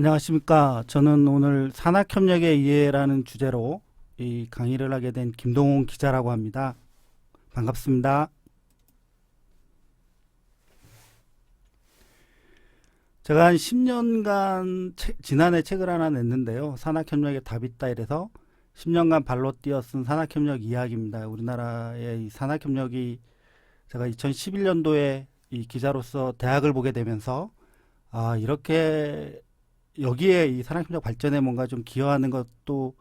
안녕하십니까. 저는 오늘 산학협력의 이해라는 주제로 이 강의를 하게 된 김동훈 기자라고 합니다. 반갑습니다. 제가 한 10년간 지난해 책을 하나 냈는데요. 산학협력에 답이 있다 이래서 10년간 발로 뛰어 쓴 산학협력 이야기입니다. 우리나라의 이 산학협력이 제가 2011년도에 이 기자로서 대학을 보게 되면서 이렇게 여기에 이 산학협력 발전에 뭔가 좀 기여하는 것도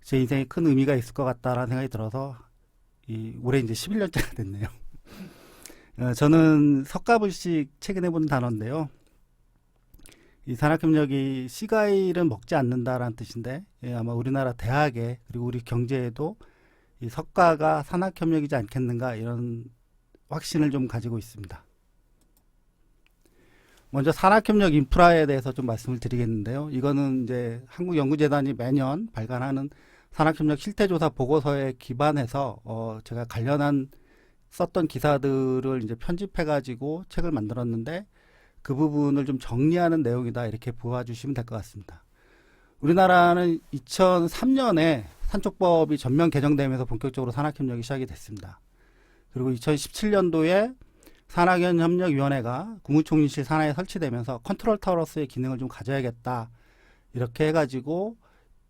제 인생에 큰 의미가 있을 것 같다라는 생각이 들어서 올해 이제 11년째가 됐네요. 저는 석가불식 최근에 본 단어인데요. 이 산학협력이 씨가일은 먹지 않는다라는 뜻인데 아마 우리나라 대학에 그리고 우리 경제에도 이 석가가 산학협력이지 않겠는가 이런 확신을 좀 가지고 있습니다. 먼저 산학협력 인프라에 대해서 좀 말씀을 드리겠는데요. 이거는 이제 한국연구재단이 매년 발간하는 산학협력 실태조사 보고서에 기반해서 제가 관련한 썼던 기사들을 이제 편집해가지고 책을 만들었는데 그 부분을 좀 정리하는 내용이다 이렇게 보아주시면 될 것 같습니다. 우리나라는 2003년에 산촉법이 전면 개정되면서 본격적으로 산학협력이 시작이 됐습니다. 그리고 2017년도에 산학연협력위원회가 국무총리실 산하에 설치되면서 컨트롤 타워로서의 기능을 좀 가져야겠다 이렇게 해가지고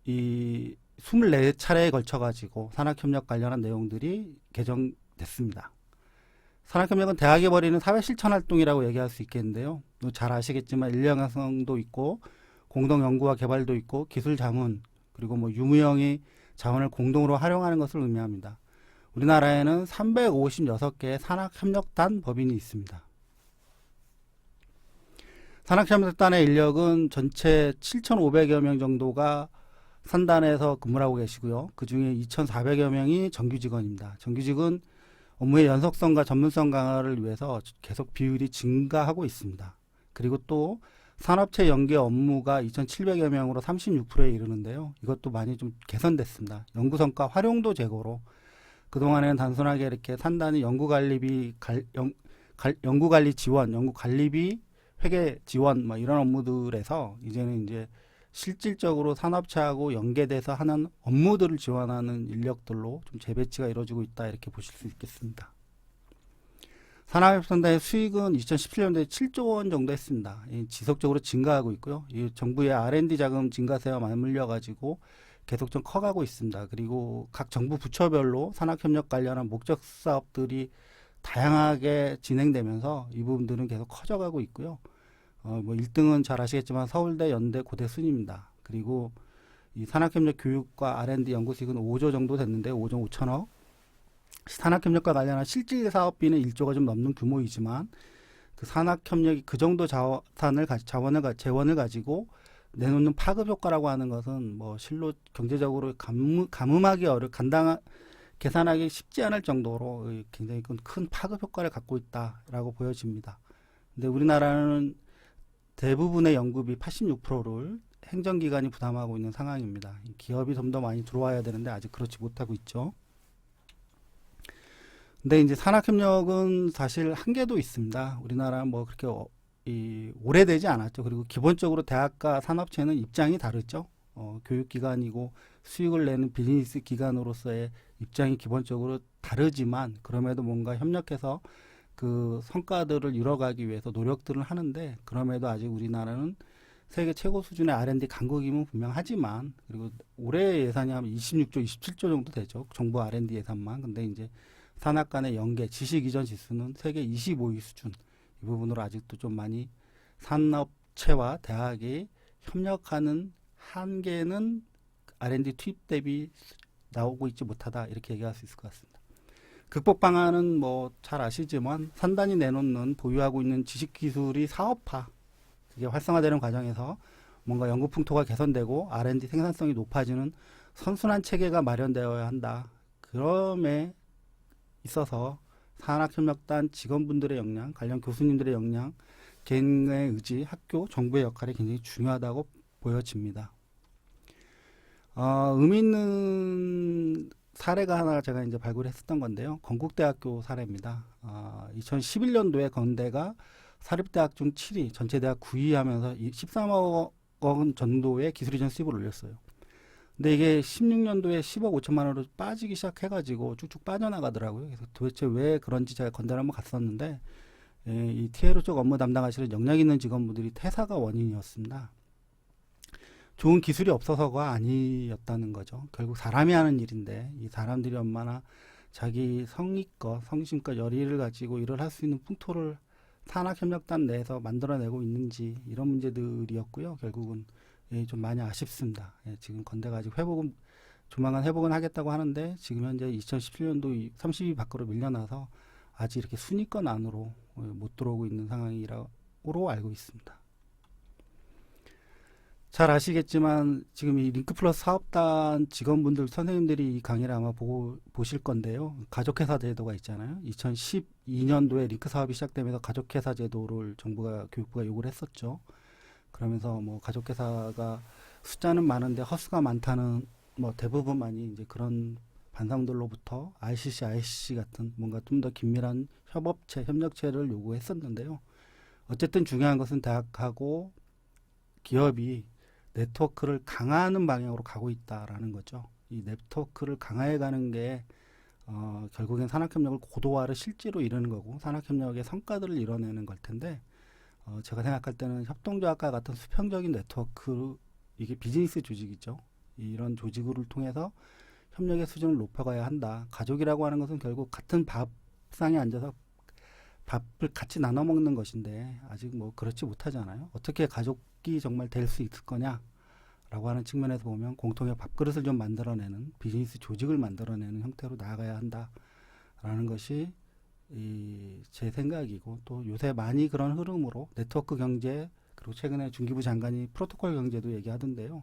이 24차례에 걸쳐가지고 산학협력 관련한 내용들이 개정됐습니다. 산학협력은 대학에 벌이는 사회실천활동이라고 얘기할 수 있겠는데요. 잘 아시겠지만 인력 양성도 있고 공동연구와 개발도 있고 기술자문 그리고 뭐 유무형의 자원을 공동으로 활용하는 것을 의미합니다. 우리나라에는 356개의 산학협력단 법인이 있습니다. 산학협력단의 인력은 전체 7,500여 명 정도가 산단에서 근무를 하고 계시고요. 그 중에 2,400여 명이 정규 직원입니다. 정규직은 업무의 연속성과 전문성 강화를 위해서 계속 비율이 증가하고 있습니다. 그리고 또 산업체 연계 업무가 2,700여 명으로 36%에 이르는데요. 이것도 많이 좀 개선됐습니다. 연구성과 활용도 제고로 그동안에는 단순하게 이렇게 산단이 연구관리 지원, 연구관리비 회계 지원 뭐 이런 업무들에서 이제는 이제 실질적으로 산업체하고 연계돼서 하는 업무들을 지원하는 인력들로 좀 재배치가 이루어지고 있다 이렇게 보실 수 있겠습니다. 산학협력단의 수익은 2017년도에 7조 원 정도 했습니다. 지속적으로 증가하고 있고요. 이 정부의 R&D 자금 증가세와 맞물려 가지고 계속 좀 커가고 있습니다. 그리고 각 정부 부처별로 산학협력 관련한 목적 사업들이 다양하게 진행되면서 이 부분들은 계속 커져가고 있고요. 뭐 1등은 잘 아시겠지만 서울대, 연대, 고대 순입니다. 그리고 이 산학협력 교육과 R&D 연구 수익은 5조 정도 됐는데 5조 5천억. 산학협력과 관련한 실질 사업비는 1조가 좀 넘는 규모이지만 그 산학협력이 그 정도 재원을 가지고 내놓는 파급 효과라고 하는 것은 뭐 실로 경제적으로 가늠하기 계산하기 쉽지 않을 정도로 굉장히 큰 파급 효과를 갖고 있다라고 보여집니다. 근데 우리나라는 대부분의 연구비 86%를 행정기관이 부담하고 있는 상황입니다. 기업이 좀 더 많이 들어와야 되는데 아직 그렇지 못하고 있죠. 근데 이제 산학협력은 사실 한계도 있습니다. 우리나라 뭐 그렇게 오래되지 않았죠. 그리고 기본적으로 대학과 산업체는 입장이 다르죠. 교육기관이고 수익을 내는 비즈니스 기관으로서의 입장이 기본적으로 다르지만 그럼에도 뭔가 협력해서 그 성과들을 이뤄가기 위해서 노력들을 하는데 그럼에도 아직 우리나라는 세계 최고 수준의 R&D 강국임은 분명하지만 그리고 올해 예산이 한 26조, 27조 정도 되죠. 정부 R&D 예산만. 근데 이제 산학 간의 연계, 지식 이전 지수는 세계 25위 수준. 이 부분으로 아직도 좀 많이 산업체와 대학이 협력하는 한계는 R&D 투입 대비 나오고 있지 못하다 이렇게 얘기할 수 있을 것 같습니다. 극복 방안은 뭐 잘 아시지만 산단이 내놓는 보유하고 있는 지식 기술이 사업화 그게 활성화되는 과정에서 뭔가 연구 풍토가 개선되고 R&D 생산성이 높아지는 선순환 체계가 마련되어야 한다. 그럼에 있어서 산학협력단 직원분들의 역량, 관련 교수님들의 역량, 개인의 의지, 학교, 정부의 역할이 굉장히 중요하다고 보여집니다. 의미 있는 사례가 하나 제가 이제 발굴했었던 건데요. 건국대학교 사례입니다. 2011년도에 건대가 사립대학 중 7위, 전체 대학 9위 하면서 13억 원 정도의 기술 이전 수입을 올렸어요. 근데 이게 16년도에 10억 5천만 원으로 빠지기 시작해가지고 쭉쭉 빠져나가더라고요. 그래서 도대체 왜 그런지 제가 건대를 한번 갔었는데, 이 TLO 쪽 업무 담당하시는 역량 있는 직원분들이 퇴사가 원인이었습니다. 좋은 기술이 없어서가 아니었다는 거죠. 결국 사람이 하는 일인데 이 사람들이 얼마나 자기 성의껏 성심껏 열의를 가지고 일을 할 수 있는 풍토를 산학협력단 내에서 만들어내고 있는지, 이런 문제들이었고요. 결국은 좀 많이 아쉽습니다. 지금 건대가 아직 회복은 조만간 회복은 하겠다고 하는데, 지금 현재 2017년도 30위 밖으로 밀려나서 아직 이렇게 순위권 안으로 못 들어오고 있는 상황이라고 알고 있습니다. 잘 아시겠지만 지금 이 링크플러스 사업단 직원분들, 선생님들이 이 강의를 아마 보실 건데요. 가족회사 제도가 있잖아요. 2012년도에 링크 사업이 시작되면서 가족회사 제도를 정부가, 교육부가 요구를 했었죠. 그러면서 뭐 가족회사가 숫자는 많은데 허수가 많다는, 뭐 대부분 많이 이제 그런 반상들로부터 ICC, ICC 같은 뭔가 좀 더 긴밀한 협업체, 협력체를 요구했었는데요. 어쨌든 중요한 것은 대학하고 기업이 네트워크를 강화하는 방향으로 가고 있다라는 거죠. 이 네트워크를 강화해가는 게 결국엔 산학협력을 고도화를 실제로 이루는 거고, 산학협력의 성과들을 이뤄내는 걸 텐데, 제가 생각할 때는 협동조합과 같은 수평적인 네트워크, 이게 비즈니스 조직이죠. 이런 조직을 통해서 협력의 수준을 높여가야 한다. 가족이라고 하는 것은 결국 같은 밥상에 앉아서 밥을 같이 나눠 먹는 것인데, 아직 뭐 그렇지 못하잖아요. 어떻게 가족이 정말 될 수 있을 거냐라고 하는 측면에서 보면 공통의 밥그릇을 좀 만들어내는 비즈니스 조직을 만들어내는 형태로 나아가야 한다라는 것이 제 생각이고, 또 요새 많이 그런 흐름으로 네트워크 경제, 그리고 최근에 중기부 장관이 프로토콜 경제도 얘기하던데요.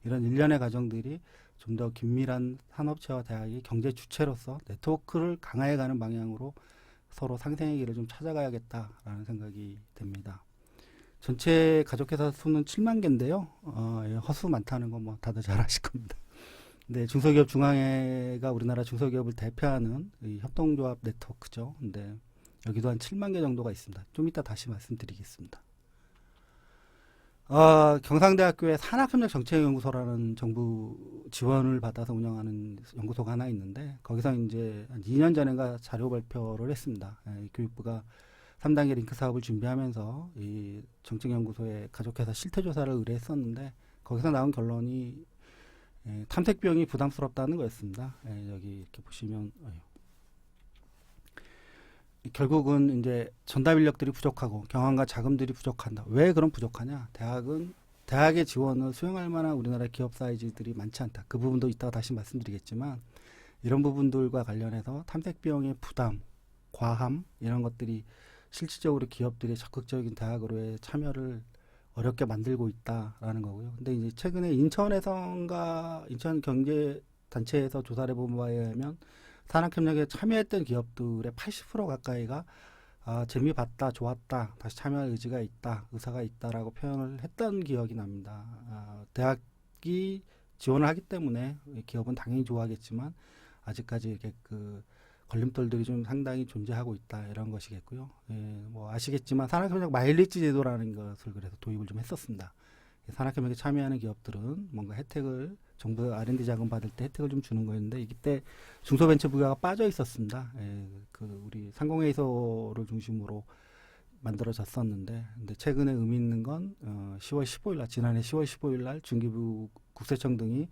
이런 일련의 과정들이 좀 더 긴밀한 산업체와 대학이 경제 주체로서 네트워크를 강화해가는 방향으로 서로 상생의 길을 좀 찾아가야겠다라는 생각이 듭니다. 전체 가족회사 수는 7만 개인데요. 허수 많다는 거 뭐 다들 잘 아실 겁니다. 근데 중소기업 중앙회가 우리나라 중소기업을 대표하는 이 협동조합 네트워크죠. 근데 여기도 한 7만 개 정도가 있습니다. 좀 이따 다시 말씀드리겠습니다. 경상대학교에 산학협력정책연구소라는 정부 지원을 받아서 운영하는 연구소가 하나 있는데, 거기서 이제 한 2년 전인가 자료 발표를 했습니다. 교육부가 3단계 링크 사업을 준비하면서 이 정책연구소에 가족회사 실태조사를 의뢰했었는데, 거기서 나온 결론이 탐색 비용이 부담스럽다는 거였습니다. 여기 이렇게 보시면 결국은 이제 전담 인력들이 부족하고 경험과 자금들이 부족한다. 왜 그런 부족하냐? 대학의 지원을 수용할 만한 우리나라 기업 사이즈들이 많지 않다. 그 부분도 이따가 다시 말씀드리겠지만, 이런 부분들과 관련해서 탐색 비용의 부담, 과함, 이런 것들이 실질적으로 기업들의 적극적인 대학으로의 참여를 어렵게 만들고 있다라는 거고요. 근데 이제 최근에 인천에선가 인천 경제 단체에서 조사를 해본 바에 의하면 산학협력에 참여했던 기업들의 80% 가까이가 재미 봤다, 좋았다, 다시 참여할 의지가 있다, 의사가 있다라고 표현을 했던 기억이 납니다. 대학이 지원을 하기 때문에 기업은 당연히 좋아하겠지만, 아직까지 이렇게 그 걸림돌들이 좀 상당히 존재하고 있다, 이런 것이겠고요. 뭐 아시겠지만 산학협력 마일리지 제도라는 것을 그래서 도입을 좀 했었습니다. 산학협력에 참여하는 기업들은 뭔가 혜택을, 정부 R&D 자금 받을 때 혜택을 좀 주는 거였는데, 이때 중소벤처 빠져 있었습니다. 우리 상공회의소를 중심으로 만들어졌었는데, 근데 최근에 의미 있는 건 10월 15일 날, 지난해 10월 15일 날 중기부 국세청 등이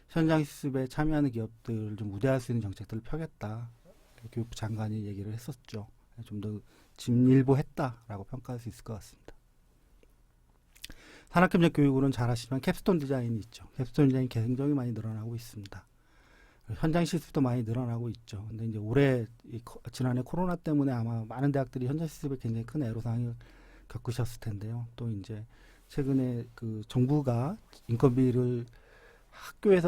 현장 실습에 참여하는 기업들을 좀 우대할 수 있는 정책들을 펴겠다, 교육부 장관이 얘기를 했었죠. 좀 더 진일보했다라고 평가할 수 있을 것 같습니다. 산학협력 교육으로는 잘 아시지만 캡스톤 디자인이 있죠. 캡스톤 디자인이 굉장히 많이 늘어나고 있습니다. 현장 실습도 많이 늘어나고 있죠. 근데 이제 지난해 코로나 때문에 아마 많은 대학들이 현장 실습에 굉장히 큰 애로사항을 겪으셨을 텐데요. 또 이제 최근에 그 정부가 인건비를 학교에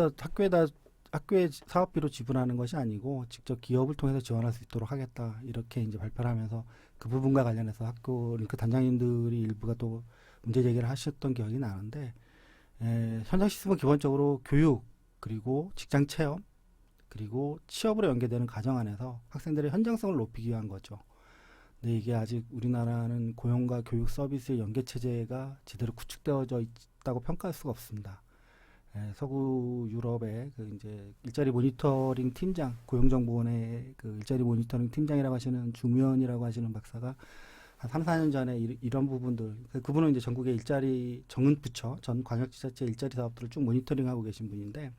사업비로 지불하는 것이 아니고 직접 기업을 통해서 지원할 수 있도록 하겠다, 이렇게 이제 발표를 하면서 그 부분과 관련해서 학교 링크 단장님들이 일부가 또 문제 제기를 하셨던 기억이 나는데, 현장 실습은 기본적으로 교육, 그리고 직장 체험, 그리고 취업으로 연계되는 과정 안에서 학생들의 현장성을 높이기 위한 거죠. 근데 이게 아직 우리나라는 고용과 교육 서비스의 연계 체제가 제대로 구축되어져 있다고 평가할 수가 없습니다. 서구 유럽의 그 이제 일자리 모니터링 팀장, 고용정보원의 그 일자리 모니터링 팀장이라고 하시는 주무현이라고 하시는 박사가 한 3, 4년 전에 이런 부분들, 그분은 이제 전국의 일자리 전문부처, 전 광역지자체 일자리 사업들을 쭉 모니터링하고 계신 분인데,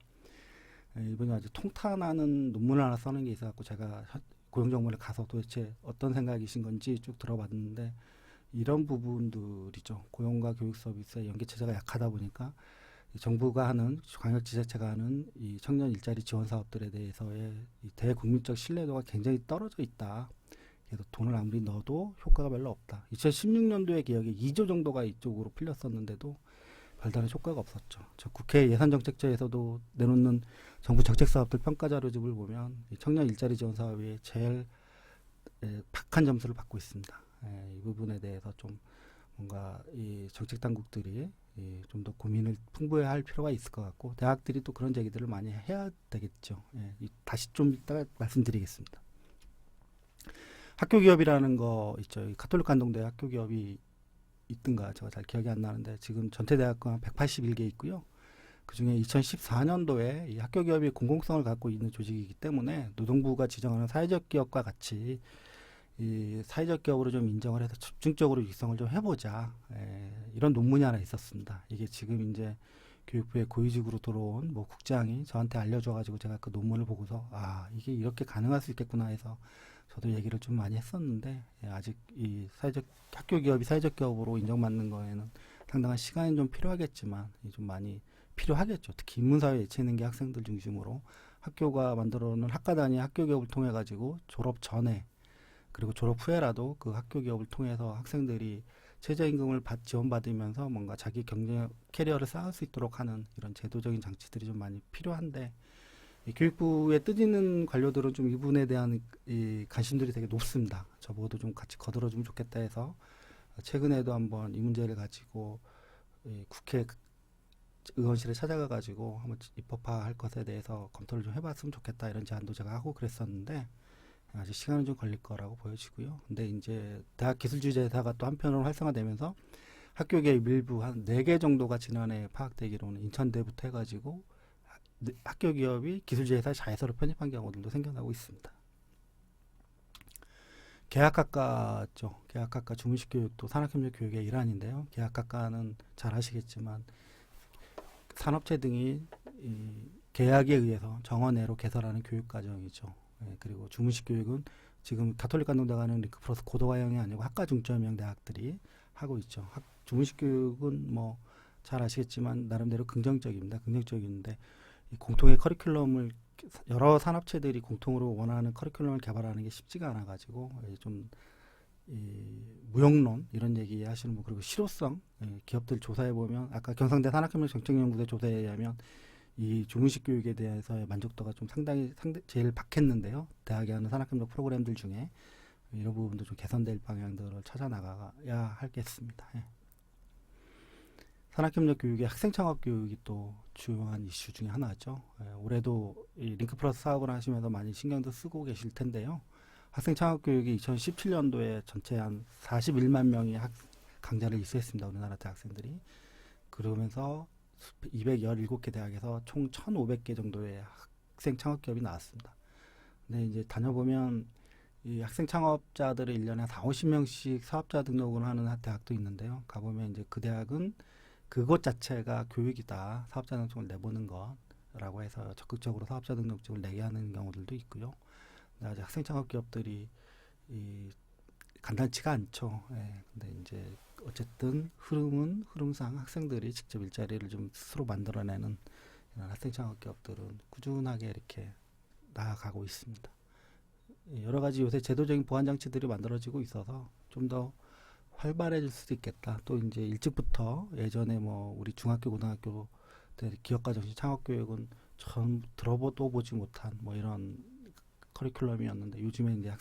이분이 아주 통탄하는 논문을 하나 써는 게 있어갖고 제가 고용정보원에 가서 도대체 어떤 생각이신 건지 쭉 들어봤는데, 이런 부분들이죠. 고용과 교육 서비스의 연계 체제가 약하다 보니까 정부가 하는 광역지자체가 하는 이 청년 일자리 지원 사업들에 대해서의 이 대국민적 신뢰도가 굉장히 떨어져 있다. 그래서 돈을 아무리 넣어도 효과가 별로 없다. 2016년도에 기억에 2조 정도가 이쪽으로 풀렸었는데도 별다른 효과가 없었죠. 저 국회 예산정책처에서도 내놓는 정부 정책사업들 평가 자료집을 보면 이 청년 일자리 지원 사업이 제일 박한 점수를 받고 있습니다. 이 부분에 대해서 좀 뭔가 이 정책 당국들이 좀 더 고민을 풍부히 할 필요가 있을 것 같고, 대학들이 또 그런 제기들을 많이 해야 되겠죠. 다시 좀 이따가 말씀드리겠습니다. 학교 기업이라는 거 있죠. 가톨릭 간동대 학교 기업이 있든가 제가 잘 기억이 안 나는데 지금 전체 대학가 181개 있고요. 그중에 2014년도에 이 학교 기업이 공공성을 갖고 있는 조직이기 때문에 노동부가 지정하는 사회적 기업과 같이 이 사회적 기업으로 좀 인정을 해서 집중적으로 육성을 좀 해보자. 이런 논문이 하나 있었습니다. 이게 지금 이제 교육부의 고위직으로 들어온 뭐 국장이 저한테 알려줘가지고 제가 그 논문을 보고서 이게 이렇게 가능할 수 있겠구나 해서 저도 얘기를 좀 많이 했었는데, 아직 이 학교 기업이 사회적 기업으로 인정받는 거에는 상당한 시간이 좀 필요하겠지만 좀 많이 필요하겠죠. 특히 인문사회 예체능계 학생들 중심으로 학교가 만들어 놓은 학과 단위 학교 기업을 통해 가지고 졸업 전에 그리고 졸업 후에라도 그 학교 기업을 통해서 학생들이 최저임금을 지원받으면서 뭔가 자기 경제 캐리어를 쌓을 수 있도록 하는 이런 제도적인 장치들이 좀 많이 필요한데, 이 교육부에 뜻있는 관료들은 좀 이 부분에 대한 이 관심들이 되게 높습니다. 저보고도 좀 같이 거들어주면 좋겠다 해서 최근에도 한번 이 문제를 가지고 국회 의원실에 찾아가 가지고 한번 입법화할 것에 대해서 검토를 좀 해봤으면 좋겠다 이런 제안도 제가 하고 그랬었는데, 아직 시간은 좀 걸릴 거라고 보여지고요. 근데 이제 대학기술주의제사가 또 한편으로 활성화되면서 학교 개업 일부 한 4개 정도가 지난해 파악되기로는 인천대부터 해가지고 학교 기업이 기술제회사 자회사로 편입한 경우들도 생겨나고 있습니다. 계약학과죠. 계약학과 주문식 교육도 산학협력 교육의 일환인데요. 계약학과는 잘 아시겠지만 산업체 등이 이 계약에 의해서 정원외로 개설하는 교육과정이죠. 그리고 주문식 교육은 지금 가톨릭 간동대가 하는 리크플러스 고도과형이 아니고 학과 중점형 대학들이 하고 있죠. 주문식 교육은 뭐 잘 아시겠지만 나름대로 긍정적입니다. 긍정적인데 이 공통의 커리큘럼을 여러 산업체들이 공통으로 원하는 커리큘럼을 개발하는 게 쉽지가 않아 가지고 좀 이 무용론 이런 얘기 하시는 분, 그리고 실효성, 기업들 조사해 보면 아까 경상대 산학협력 정책연구소 조사에 의하면 이 중문식 교육에 대해서의 만족도가 좀 상당히 제일 박했는데요. 대학이 하는 산학협력 프로그램들 중에 이런 부분도 좀 개선될 방향들을 찾아 나가야 하겠습니다. 산학협력 교육의 학생 창업 교육이 또 주요한 이슈 중에 하나죠. 올해도 이 링크 플러스 사업을 하시면서 많이 신경도 쓰고 계실 텐데요. 학생 창업 교육이 2017년도에 전체 한 41만 명의 강좌를 이수했습니다. 우리나라 대학생들이. 그러면서 217개 대학에서 총 1,500개 정도의 학생 창업 기업이 나왔습니다. 근데 이제 다녀보면 이 학생 창업자들을 1년에 4, 50명씩 사업자 등록을 하는 대학도 있는데요. 가보면 이제 그 대학은 그것 자체가 교육이다. 사업자 등록증을 내보는 거라고 해서 적극적으로 사업자 등록증을 내게 하는 경우들도 있고요. 아직 학생 창업 기업들이 간단치가 않죠. 근데 이제 어쨌든 흐름상 학생들이 직접 일자리를 좀 스스로 만들어내는 이런 학생 창업 기업들은 꾸준하게 이렇게 나아가고 있습니다. 여러 가지 요새 제도적인 보완 장치들이 만들어지고 있어서 좀 더 활발해질 수도 있겠다. 또 이제 일찍부터 예전에 뭐 우리 중학교 고등학교 때 기업가 정신 창업 교육은 처음 들어보도 보지 못한 뭐 이런 커리큘럼이었는데, 요즘에 이제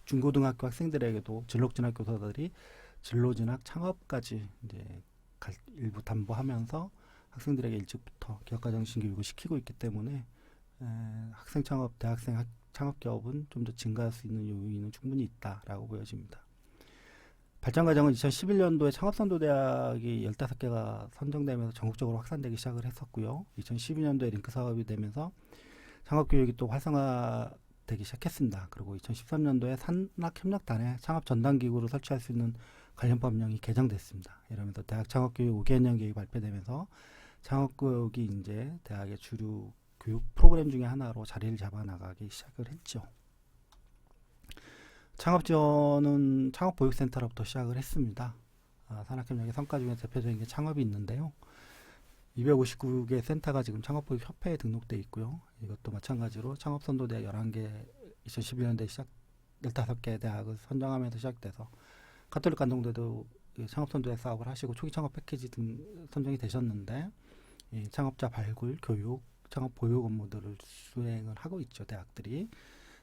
중고등학교 학생들에게도 진로진학 교사들이 진로진학 창업까지 이제 일부 담보하면서 학생들에게 일찍부터 기업가 정신 교육을 시키고 있기 때문에 학생 창업, 대학생 창업 기업은 좀 더 증가할 수 있는 요인은 충분히 있다라고 보여집니다. 발전과정은 2011년도에 창업선도대학이 15개가 선정되면서 전국적으로 확산되기 시작을 했었고요. 2012년도에 링크 사업이 되면서 창업교육이 또 활성화되기 시작했습니다. 그리고 2013년도에 산학협력단에 창업전담기구를 설치할 수 있는 관련 법령이 개정됐습니다. 이러면서 대학 창업교육 5개년 계획이 발표되면서 창업교육이 이제 대학의 주류 교육 프로그램 중에 하나로 자리를 잡아 나가기 시작을 했죠. 창업지원은 창업보육센터로부터 시작을 했습니다. 산학협력의 성과 중에 대표적인 게 창업이 있는데요. 259개 센터가 지금 창업보육협회에 등록되어 있고요. 이것도 마찬가지로 창업선도대학 11개 2011년도에 15개 대학을 선정하면서 시작돼서 가톨릭 간동대도 창업선도대 사업을 하시고 초기 창업 패키지 등 선정이 되셨는데 이 창업자 발굴, 교육, 창업 보육 업무들을 수행을 하고 있죠. 대학들이.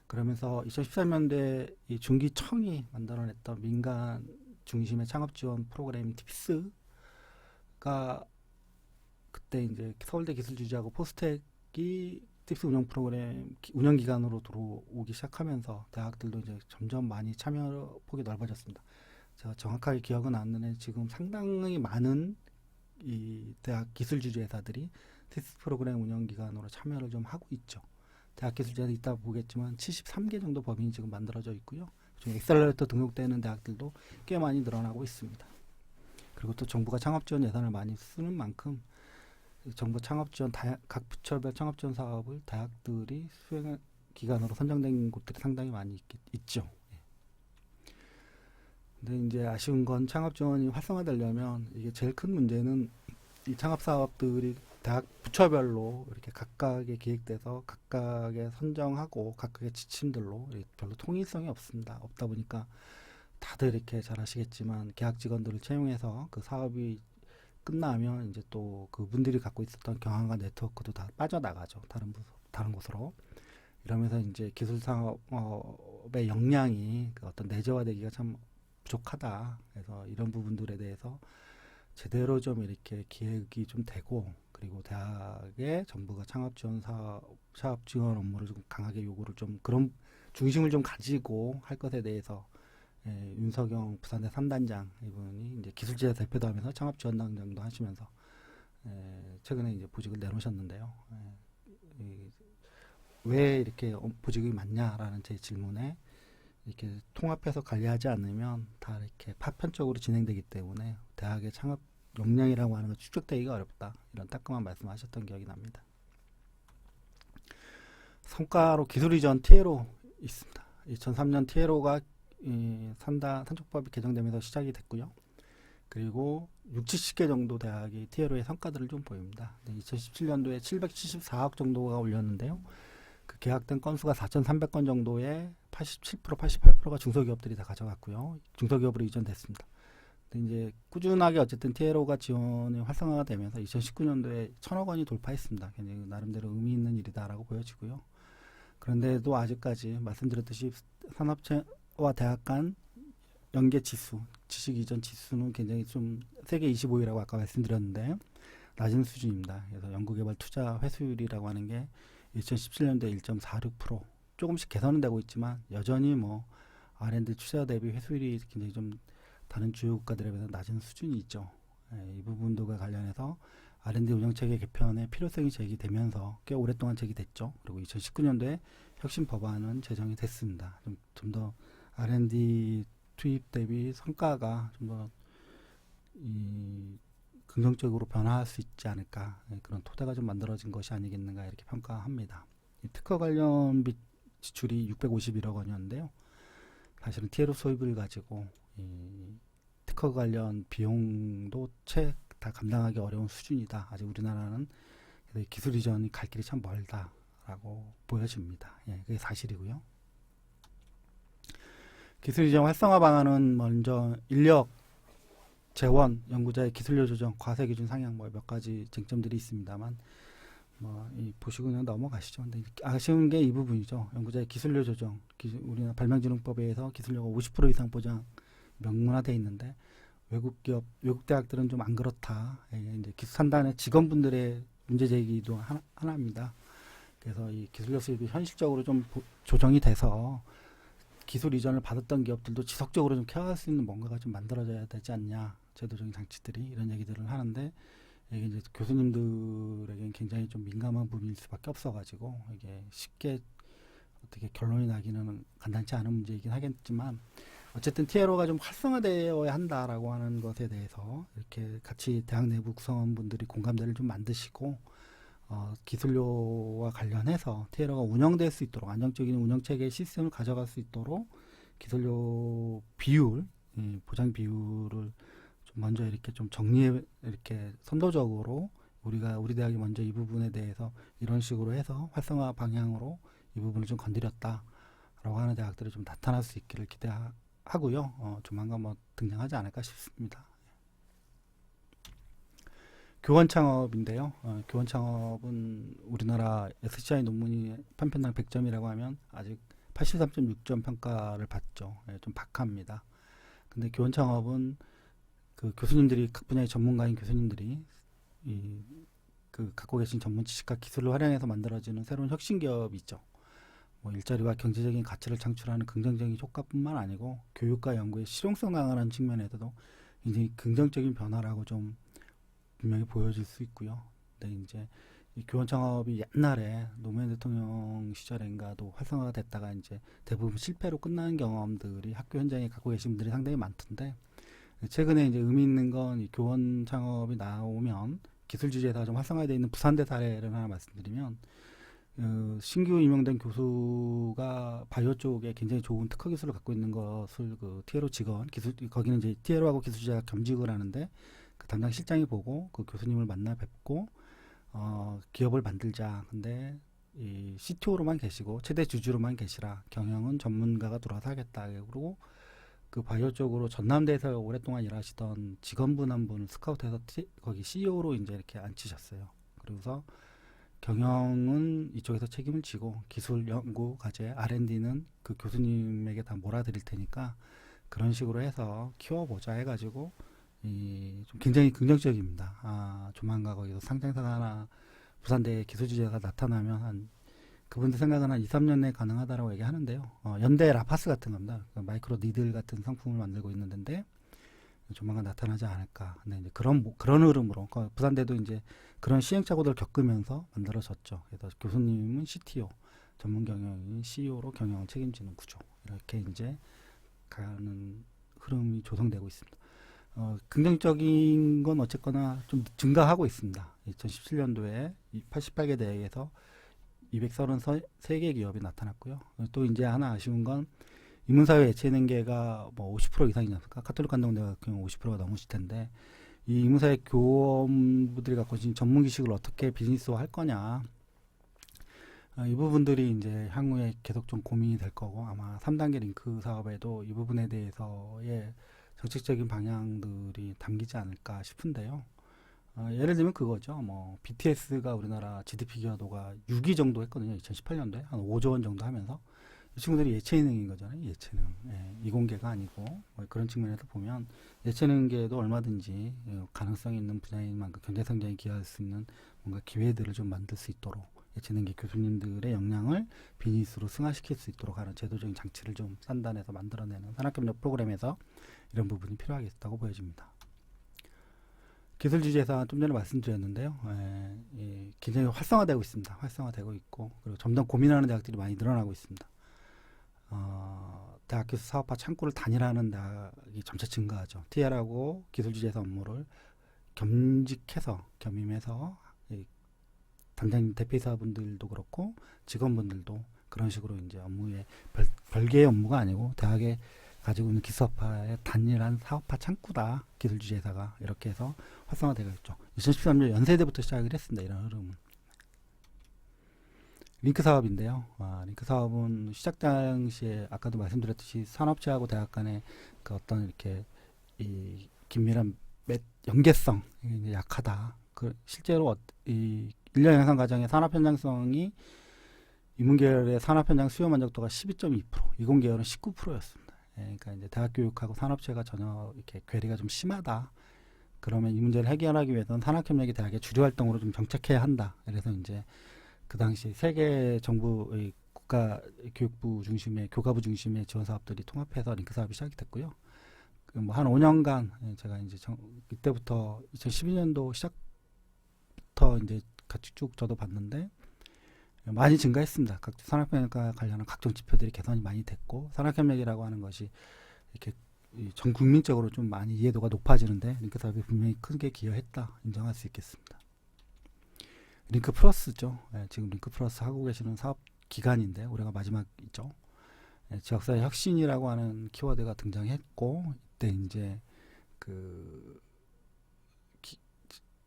그러면서 2013년도에 이 중기청이 만들어냈던 민간 중심의 창업 지원 프로그램 팁스가 그때 이제 서울대 기술주지하고 포스텍이 팁스 운영 프로그램 운영 기관으로 들어오기 시작하면서 대학들도 이제 점점 많이 참여 폭이 넓어졌습니다. 제가 정확하게 기억은 안 나는데 지금 상당히 많은 이 대학 기술주지 회사들이 팁스 프로그램 운영 기관으로 참여를 좀 하고 있죠. 대학 기술제도 이따 보겠지만 73개 정도 법인이 지금 만들어져 있고요. 엑셀러레이터 등록되는 대학들도 꽤 많이 늘어나고 있습니다. 그리고 또 정부가 창업지원 예산을 많이 쓰는 만큼 정부 창업지원 각 부처별 창업지원 사업을 대학들이 수행 기관으로 선정된 곳들이 상당히 많이 있죠. 근데 이제 아쉬운 건 창업지원이 활성화되려면 이게 제일 큰 문제는 이 창업 사업들이 대학 부처별로 이렇게 각각의 기획돼서 각각의 선정하고 각각의 지침들로 별로 통일성이 없습니다. 없다 보니까 다들 이렇게 잘 아시겠지만 계약 직원들을 채용해서 그 사업이 끝나면 이제 또 그분들이 갖고 있었던 경험과 네트워크도 다 빠져나가죠. 다른 곳으로. 이러면서 이제 기술 사업의 역량이 그 어떤 내재화되기가 참 부족하다. 그래서 이런 부분들에 대해서 제대로 좀 이렇게 기획이 좀 되고 그리고 대학의 정부가 창업 지원 사업 지원 업무를 좀 강하게 요구를 좀 그런 중심을 좀 가지고 할 것에 대해서 윤석영 부산대 3단장 이분이 이제 기술지대 대표도 하면서 창업 지원 당장도 하시면서 최근에 이제 보직을 내놓으셨는데요. 왜 이렇게 보직이 많냐라는 제 질문에 이렇게 통합해서 관리하지 않으면 다 이렇게 파편적으로 진행되기 때문에 대학의 창업 역량이라고 하는 건 축적되기가 어렵다. 이런 따끔한 말씀하셨던 기억이 납니다. 성과로 기술 이전 TLO 있습니다. 2003년 TLO가 산촉법이 개정되면서 시작이 됐고요. 그리고 70개 정도 대학이 TLO의 성과들을 좀 보입니다. 2017년도에 774억 정도가 올렸는데요. 그 계약된 건수가 4,300건 정도에 87%, 88%가 중소기업들이 다 가져갔고요. 중소기업으로 이전됐습니다. 근데 이제 꾸준하게 어쨌든 TLO가 지원이 활성화가 되면서 2019년도에 1,000억 원이 돌파했습니다. 굉장히 나름대로 의미 있는 일이다라고 보여지고요. 그런데도 아직까지 말씀드렸듯이 산업체와 대학 간 연계 지수, 지식 이전 지수는 굉장히 좀 세계 25위라고 아까 말씀드렸는데 낮은 수준입니다. 그래서 연구개발 투자 회수율이라고 하는 게 2017년도에 1.46% 조금씩 개선은 되고 있지만 여전히 뭐 R&D 투자 대비 회수율이 굉장히 좀 다른 주요 국가들에 비해서 낮은 수준이 있죠. 이 부분들과 관련해서 R&D 운영체계 개편의 필요성이 제기되면서 꽤 오랫동안 제기됐죠. 그리고 2019년도에 혁신 법안은 제정이 됐습니다. 좀 더 R&D 투입 대비 성과가 좀 더 긍정적으로 변화할 수 있지 않을까 그런 토대가 좀 만들어진 것이 아니겠는가 이렇게 평가합니다. 특허 관련비 지출이 651억 원이었는데요. 사실은 TLO 소입을 가지고 특허 관련 비용도 채 다 감당하기 어려운 수준이다. 아직 우리나라는 기술 이전이 갈 길이 참 멀다라고 보여집니다. 그게 사실이고요. 기술 이전 활성화 방안은 먼저 인력 재원, 연구자의 기술료 조정, 과세 기준 상향 뭐 몇 가지 쟁점들이 있습니다만 보시고 그냥 넘어가시죠. 근데 아쉬운 게 이 부분이죠. 연구자의 기술료 조정, 우리나라 발명진흥법에 의해서 기술료가 50% 이상 보장 명문화돼 있는데 외국 대학들은 좀 안 그렇다. 이제 기술산단의 직원분들의 문제 제기도 하나입니다. 그래서 이 기술력 수입이 현실적으로 좀 조정이 돼서 기술 이전을 받았던 기업들도 지속적으로 좀 케어할 수 있는 뭔가가 좀 만들어져야 되지 않냐, 제도적인 장치들이, 이런 얘기들을 하는데, 이게 이제 교수님들에게는 굉장히 좀 민감한 부분일 수밖에 없어가지고 이게 쉽게 어떻게 결론이 나기는 간단치 않은 문제이긴 하겠지만, 어쨌든 TLO가 좀 활성화되어야 한다라고 하는 것에 대해서 이렇게 같이 대학 내부 구성원분들이 공감대를 좀 만드시고, 기술료와 관련해서 TLO가 운영될 수 있도록, 안정적인 운영체계 시스템을 가져갈 수 있도록 기술료 비율, 보장 비율을 좀 먼저 이렇게 좀 정리해, 이렇게 선도적으로 우리 대학이 먼저 이 부분에 대해서 이런 식으로 해서 활성화 방향으로 이 부분을 좀 건드렸다라고 하는 대학들이 좀 나타날 수 있기를 기대하고요. 조만간 뭐 등장하지 않을까 싶습니다. 교원 창업인데요. 교원 창업은 우리나라 SCI 논문이 판편당 100점이라고 하면 아직 83.6점 평가를 받죠. 좀 박합니다. 근데 교원 창업은 그 교수님들이, 각 분야의 전문가인 교수님들이 그 갖고 계신 전문 지식과 기술을 활용해서 만들어지는 새로운 혁신 기업이 있죠. 뭐 일자리와 경제적인 가치를 창출하는 긍정적인 효과뿐만 아니고 교육과 연구의 실용성 강화하는 측면에서도 굉장히 긍정적인 변화라고 좀 분명히 보여질 수 있고요. 근데 이제 이 교원 창업이 옛날에 노무현 대통령 시절인가도 활성화가 됐다가 이제 대부분 실패로 끝나는 경험들이 학교 현장에 갖고 계신 분들이 상당히 많던데, 최근에 이제 의미 있는 건 이 교원 창업이 나오면 기술 주제에서 좀 활성화되어 있는 부산대 사례를 하나 말씀드리면, 신규 임용된 교수가 바이오 쪽에 굉장히 좋은 특허 기술을 갖고 있는 것을 그 TLO 직원, 거기는 이제 TLO하고 기술 주제가 겸직을 하는데, 그 담당 실장이 보고 그 교수님을 만나 뵙고, 기업을 만들자. 근데 이 CTO로만 계시고 최대 주주로만 계시라. 경영은 전문가가 들어와서 하겠다. 그리고 그 바이오 쪽으로 전남대에서 오랫동안 일하시던 직원분 한 분을 스카우트해서 거기 CEO로 이제 이렇게 앉히셨어요. 그래서 경영은 이쪽에서 책임을 지고 기술 연구 과제 R&D는 그 교수님에게 다 몰아드릴 테니까 그런 식으로 해서 키워보자 해가지고 좀 굉장히 긍정적입니다. 조만간 거기서 상장사가 하나 부산대 기술주제가 나타나면 그분들 생각은 한 2, 3년 내에 가능하다라고 얘기하는데요. 연대 라파스 같은 겁니다. 마이크로 니들 같은 상품을 만들고 있는 데인데 조만간 나타나지 않을까. 근데 이제 그런 흐름으로 부산대도 이제 그런 시행착오들을 겪으면서 만들어졌죠. 그래서 교수님은 CTO, 전문 경영인 CEO로 경영을 책임지는 구조, 이렇게 이제 가는 흐름이 조성되고 있습니다. 긍정적인 건 어쨌거나 좀 증가하고 있습니다. 2017년도에 88개 대회에서 233개 기업이 나타났고요. 또 이제 하나 아쉬운 건 인문사회 예체능계가 뭐 50% 이상이지 않습니까? 카톨릭 관동대가 같은 경우 50%가 넘으실 텐데, 이 인문사회 교원분들이 갖고 계신 전문 지식을 어떻게 비즈니스화 할 거냐, 이 부분들이 이제 향후에 계속 좀 고민이 될 거고, 아마 3단계 링크 사업에도 이 부분에 대해서의 정책적인 방향들이 담기지 않을까 싶은데요. 예를 들면 그거죠. 뭐 BTS가 우리나라 GDP 기여도가 6위 정도 했거든요. 2018년도에 한 5조 원 정도 하면서, 이 친구들이 예체능인 거잖아요. 예체능, 이공계가 아니고. 뭐 그런 측면에서 보면 예체능계도 얼마든지 가능성이 있는 분야인 만큼 경제 성장에 기여할 수 있는 뭔가 기회들을 좀 만들 수 있도록, 예체능계 교수님들의 역량을 비즈니스로 승화시킬 수 있도록 하는 제도적인 장치를 좀 산단해서 만들어내는 산학협력 프로그램에서 이런 부분이 필요하겠다고 보여집니다. 기술 주제에서 좀 전에 말씀드렸는데요. 굉장히 활성화되고 있습니다. 활성화되고 있고, 그리고 점점 고민하는 대학들이 많이 늘어나고 있습니다. 대학 기술 사업화 창구를 단일화하는 대학이 점차 증가하죠. TL하고 기술 주제에서 업무를 겸임해서 담당 대표이사분들도 그렇고 직원분들도 그런 식으로 이제 업무에 별개의 업무가 아니고 대학에 가지고 있는 기술사업화의 단일한 사업화 창구다. 기술 주제사가 이렇게 해서 활성화되고 있죠. 2013년 연세대부터 시작을 했습니다. 이런 흐름은. 링크 사업인데요. 링크 사업은 시작 당시에 아까도 말씀드렸듯이 산업체하고 대학 간의 그 어떤 이렇게 이 긴밀한 연계성이 약하다. 실제로 이 인력 양성 과정의 산업 현장성이 인문계열의 산업 현장 수요 만족도가 12.2%, 이공계열은 19%였습니다. 그러니까 이제 대학 교육하고 산업체가 전혀 이렇게 괴리가 좀 심하다. 그러면 이 문제를 해결하기 위해서는 산학협력이 대학의 주류 활동으로 좀 정착해야 한다. 그래서 이제 그 당시 세계 정부의 국가 교육부 중심의 교과부 중심의 지원 사업들이 통합해서 링크 사업이 시작이 됐고요. 한 5년간 제가 이제 이때부터 2012년도 시작부터 이제 같이 쭉 저도 봤는데 많이 증가했습니다. 각 산학협력과 관련한 각종 지표들이 개선이 많이 됐고 산학협력이라고 하는 것이 이렇게 전 국민적으로 좀 많이 이해도가 높아지는데 링크 사업이 분명히 크게 기여했다 인정할 수 있겠습니다. 링크 플러스죠. 지금 링크 플러스 하고 계시는 사업 기간인데 올해가 마지막이죠. 지역사회 혁신이라고 하는 키워드가 등장했고 이때 이제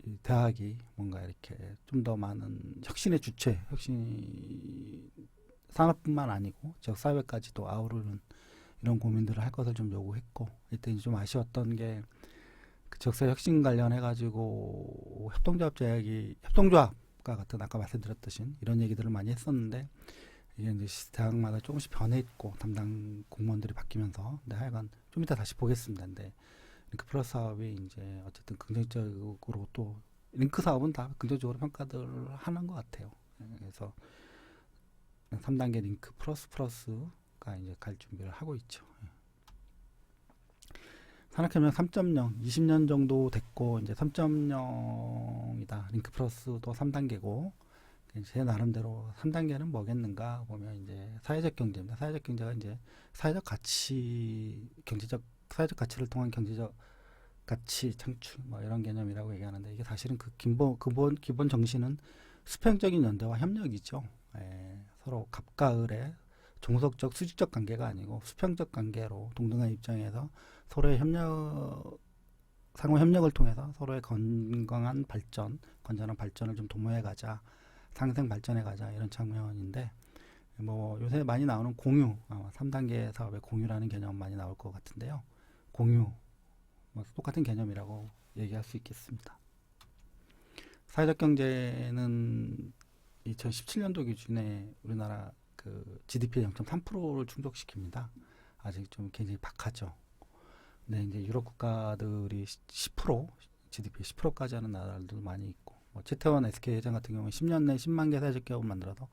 이 대학이 뭔가 이렇게 좀 더 많은 혁신의 주체, 혁신 산업뿐만 아니고 지역사회까지도 아우르는 이런 고민들을 할 것을 좀 요구했고 이때 좀 아쉬웠던 게 그 지역사회 혁신 관련해가지고 협동조합과 같은 아까 말씀드렸듯이 이런 얘기들을 많이 했었는데 이게 이제 대학마다 조금씩 변해있고 담당 공무원들이 바뀌면서 근데 하여간 좀 이따 다시 보겠습니다. 근데 링크 플러스 사업이 이제 어쨌든 긍정적으로 또 링크 사업은 다 긍정적으로 평가들을 하는 것 같아요. 그래서 3단계 링크 플러스가 이제 갈 준비를 하고 있죠. 산학협력 3.0 20년 정도 됐고 이제 3.0이다. 링크 플러스도 3단계고 제 나름대로 3단계는 뭐겠는가 보면 이제 사회적 경제입니다. 사회적 경제가 이제 사회적 가치를 통한 경제적 가치 창출 뭐 이런 개념이라고 얘기하는데 이게 사실은 그 기본 정신은 수평적인 연대와 협력이죠. 서로 갑과을의 종속적 수직적 관계가 아니고 수평적 관계로 동등한 입장에서 서로의 상호 협력을 통해서 서로의 건전한 발전을 좀 도모해 가자. 상생 발전해 가자 이런 측면인데 뭐 요새 많이 나오는 공유 3단계 사업의 공유라는 개념 많이 나올 것 같은데요. 공유 뭐 똑같은 개념이라고 얘기할 수 있겠습니다. 사회적 경제는 2017년도 기준에 우리나라 그 GDP의 0.3%를 충족시킵니다. 아직 좀 굉장히 박하죠. 근데 이제 유럽 국가들이 10% GDP 10%까지 하는 나라들도 많이 있고 채태원 SK 회장 같은 경우는 10년 내 10만 개 사회적 기업을 만들어서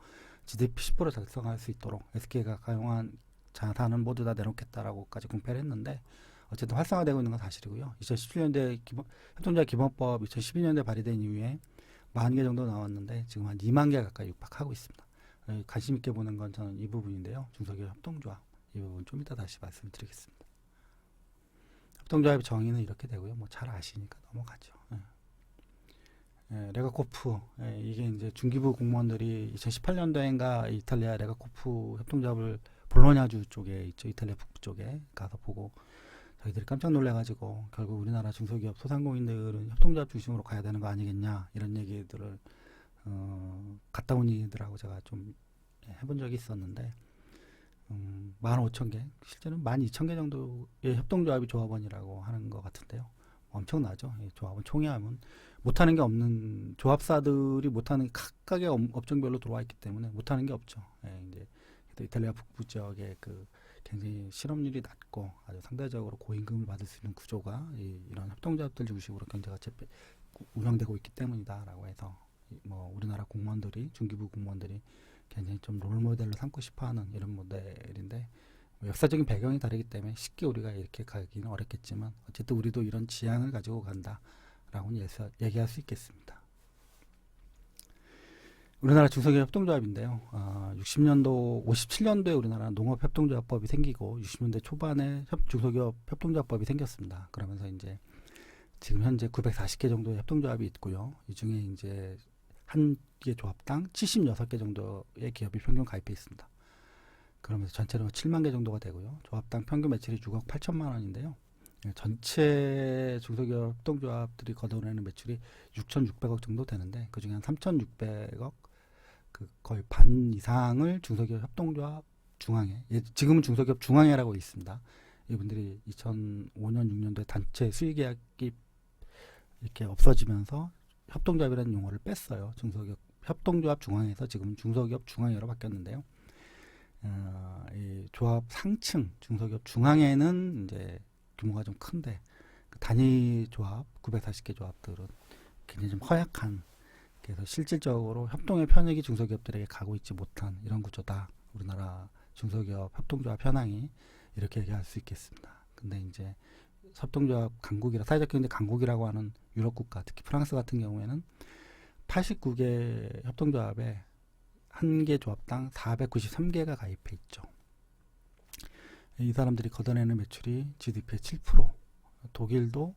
GDP 10% 달성할 수 있도록 SK가 가용한 자산은 모두 다 내놓겠다라고까지 공표를 했는데 어쨌든 활성화되고 있는 건 사실이고요. 2017년대 협동조합 기본법 2012년대 발의된 이후에 40개 정도 나왔는데 지금 한 2만 개 가까이 육박하고 있습니다. 관심 있게 보는 건 저는 이 부분인데요. 중소기업 협동조합 이 부분 좀 이따 다시 말씀드리겠습니다. 협동조합의 정의는 이렇게 되고요. 뭐 잘 아시니까 넘어가죠. 레가코프 이게 이제 중기부 공무원들이 2018년도인가 이탈리아 레가코프 협동조합을 볼로냐주 쪽에 있죠. 이탈리아 북부 쪽에 가서 보고 저희들이 깜짝 놀래가지고 결국 우리나라 중소기업 소상공인들은 협동조합 중심으로 가야 되는 거 아니겠냐 이런 얘기들을 갔다 온 이들하고 제가 좀 해본 적이 있었는데 15,000개 실제는 12,000개 정도의 협동조합이 조합원이라고 하는 것 같은데요. 엄청나죠. 조합원 총회하면 못하는 게 없는 조합사들이 못하는 각각의 업종별로 들어와 있기 때문에 못하는 게 없죠. 이제 이탈리아 북부 지역에 그 굉장히 실업률이 낮고 아주 상대적으로 고임금을 받을 수 있는 구조가 이런 협동조합들 중심으로 경제가 운영되고 있기 때문이다라고 해서 뭐 우리나라 공무원들이 중기부 공무원들이 굉장히 좀 롤모델로 삼고 싶어하는 이런 모델인데 뭐 역사적인 배경이 다르기 때문에 쉽게 우리가 이렇게 가기는 어렵겠지만 어쨌든 우리도 이런 지향을 가지고 간다라고는 얘기할 수 있겠습니다. 우리나라 중소기업 협동조합인데요. 57년도에 우리나라 농업협동조합법이 생기고 60년대 초반에 중소기업 협동조합법이 생겼습니다. 그러면서 이제 지금 현재 940개 정도의 협동조합이 있고요. 이 중에 이제 한 개 조합당 76개 정도의 기업이 평균 가입해 있습니다. 그러면서 전체로 7만 개 정도가 되고요. 조합당 평균 매출이 6억 8천만 원인데요. 전체 중소기업 협동조합들이 거둬내는 매출이 6,600억 정도 되는데 그중에 한 3,600억 그 거의 반 이상을 중소기업 협동조합 중앙회, 지금은 중소기업 중앙회라고 있습니다. 이분들이 2005년 6년도에 단체 수의계약이 이렇게 없어지면서 협동조합이라는 용어를 뺐어요. 중소기업 협동조합 중앙회에서 지금 중소기업 중앙회로 바뀌었는데요. 이 조합 상층 중소기업 중앙회는 이제 규모가 좀 큰데 그 단위 조합 940개 조합들은 굉장히 좀 허약한 그래서 실질적으로 협동의 편익이 중소기업들에게 가고 있지 못한 이런 구조다. 우리나라 중소기업 협동조합 현황이 이렇게 얘기할 수 있겠습니다. 근데 이제 협동조합 강국이라 사회적 경제 강국이라고 하는 유럽 국가, 특히 프랑스 같은 경우에는 89개 협동조합에 한 개 조합당 493개가 가입해 있죠. 이 사람들이 걷어내는 매출이 GDP의 7%, 독일도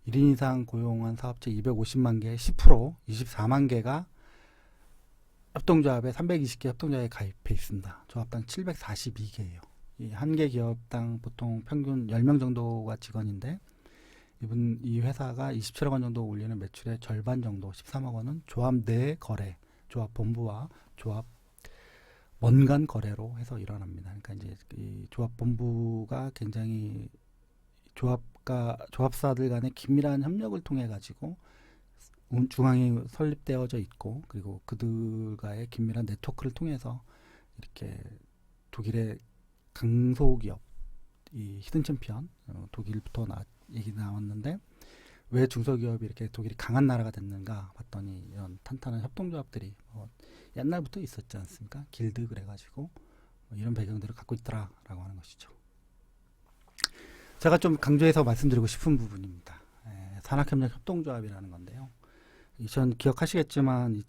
1인 이상 고용한 사업체 250만 개의 10%, 24만 개가 협동조합에 320개 협동조합에 가입해 있습니다. 조합당 742개예요. 이 한 개 기업당 보통 평균 10명 정도가 직원인데 이 회사가 27억 원 정도 올리는 매출의 절반 정도 13억 원은 조합 내 거래, 조합 본부와 조합 원간 거래로 해서 일어납니다. 그러니까 이제 이 조합 본부가 굉장히 조합사들 간의 긴밀한 협력을 통해 가지고 중앙이 설립되어져 있고 그리고 그들과의 긴밀한 네트워크를 통해서 이렇게 독일의 강소기업 이 히든 챔피언 독일부터 얘기 나왔는데 왜 중소기업이 이렇게 독일이 강한 나라가 됐는가 봤더니 이런 탄탄한 협동조합들이 옛날부터 있었지 않습니까? 길드 그래가지고 이런 배경들을 갖고 있더라라고 하는 것이죠. 제가 좀 강조해서 말씀드리고 싶은 부분입니다. 산학협력 협동조합이라는 건데요. 기억하시겠지만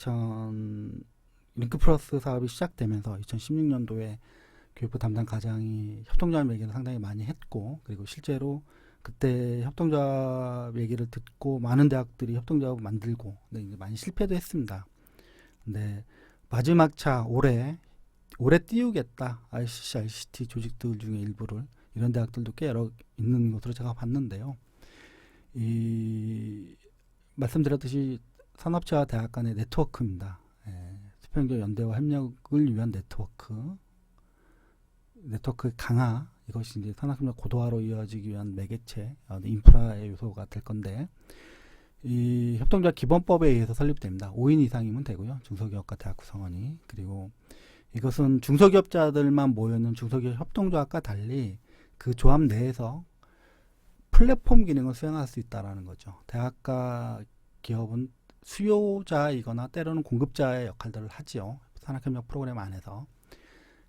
링크플러스 사업이 시작되면서 2016년도에 교육부 담당 과장이 협동조합 얘기를 상당히 많이 했고 그리고 실제로 그때 협동조합 얘기를 듣고 많은 대학들이 협동조합을 만들고 근데 이제 많이 실패도 했습니다. 근데 마지막 차 올해 띄우겠다 RCC, RCT 조직들 중에 일부를 이런 대학들도 꽤 여러 있는 것으로 제가 봤는데요. 말씀드렸듯이 산업체와 대학 간의 네트워크입니다. 수평적 연대와 협력을 위한 네트워크 강화 이것이 이제 산학협력 고도화로 이어지기 위한 매개체 인프라의 요소가 될 건데 이 협동조합 기본법에 의해서 설립됩니다. 5인 이상이면 되고요. 중소기업과 대학 구성원이 그리고 이것은 중소기업자들만 모여있는 중소기업 협동조합과 달리 그 조합 내에서 플랫폼 기능을 수행할 수 있다는 거죠. 대학과 기업은 수요자이거나 때로는 공급자의 역할들을 하지요. 산학협력 프로그램 안에서.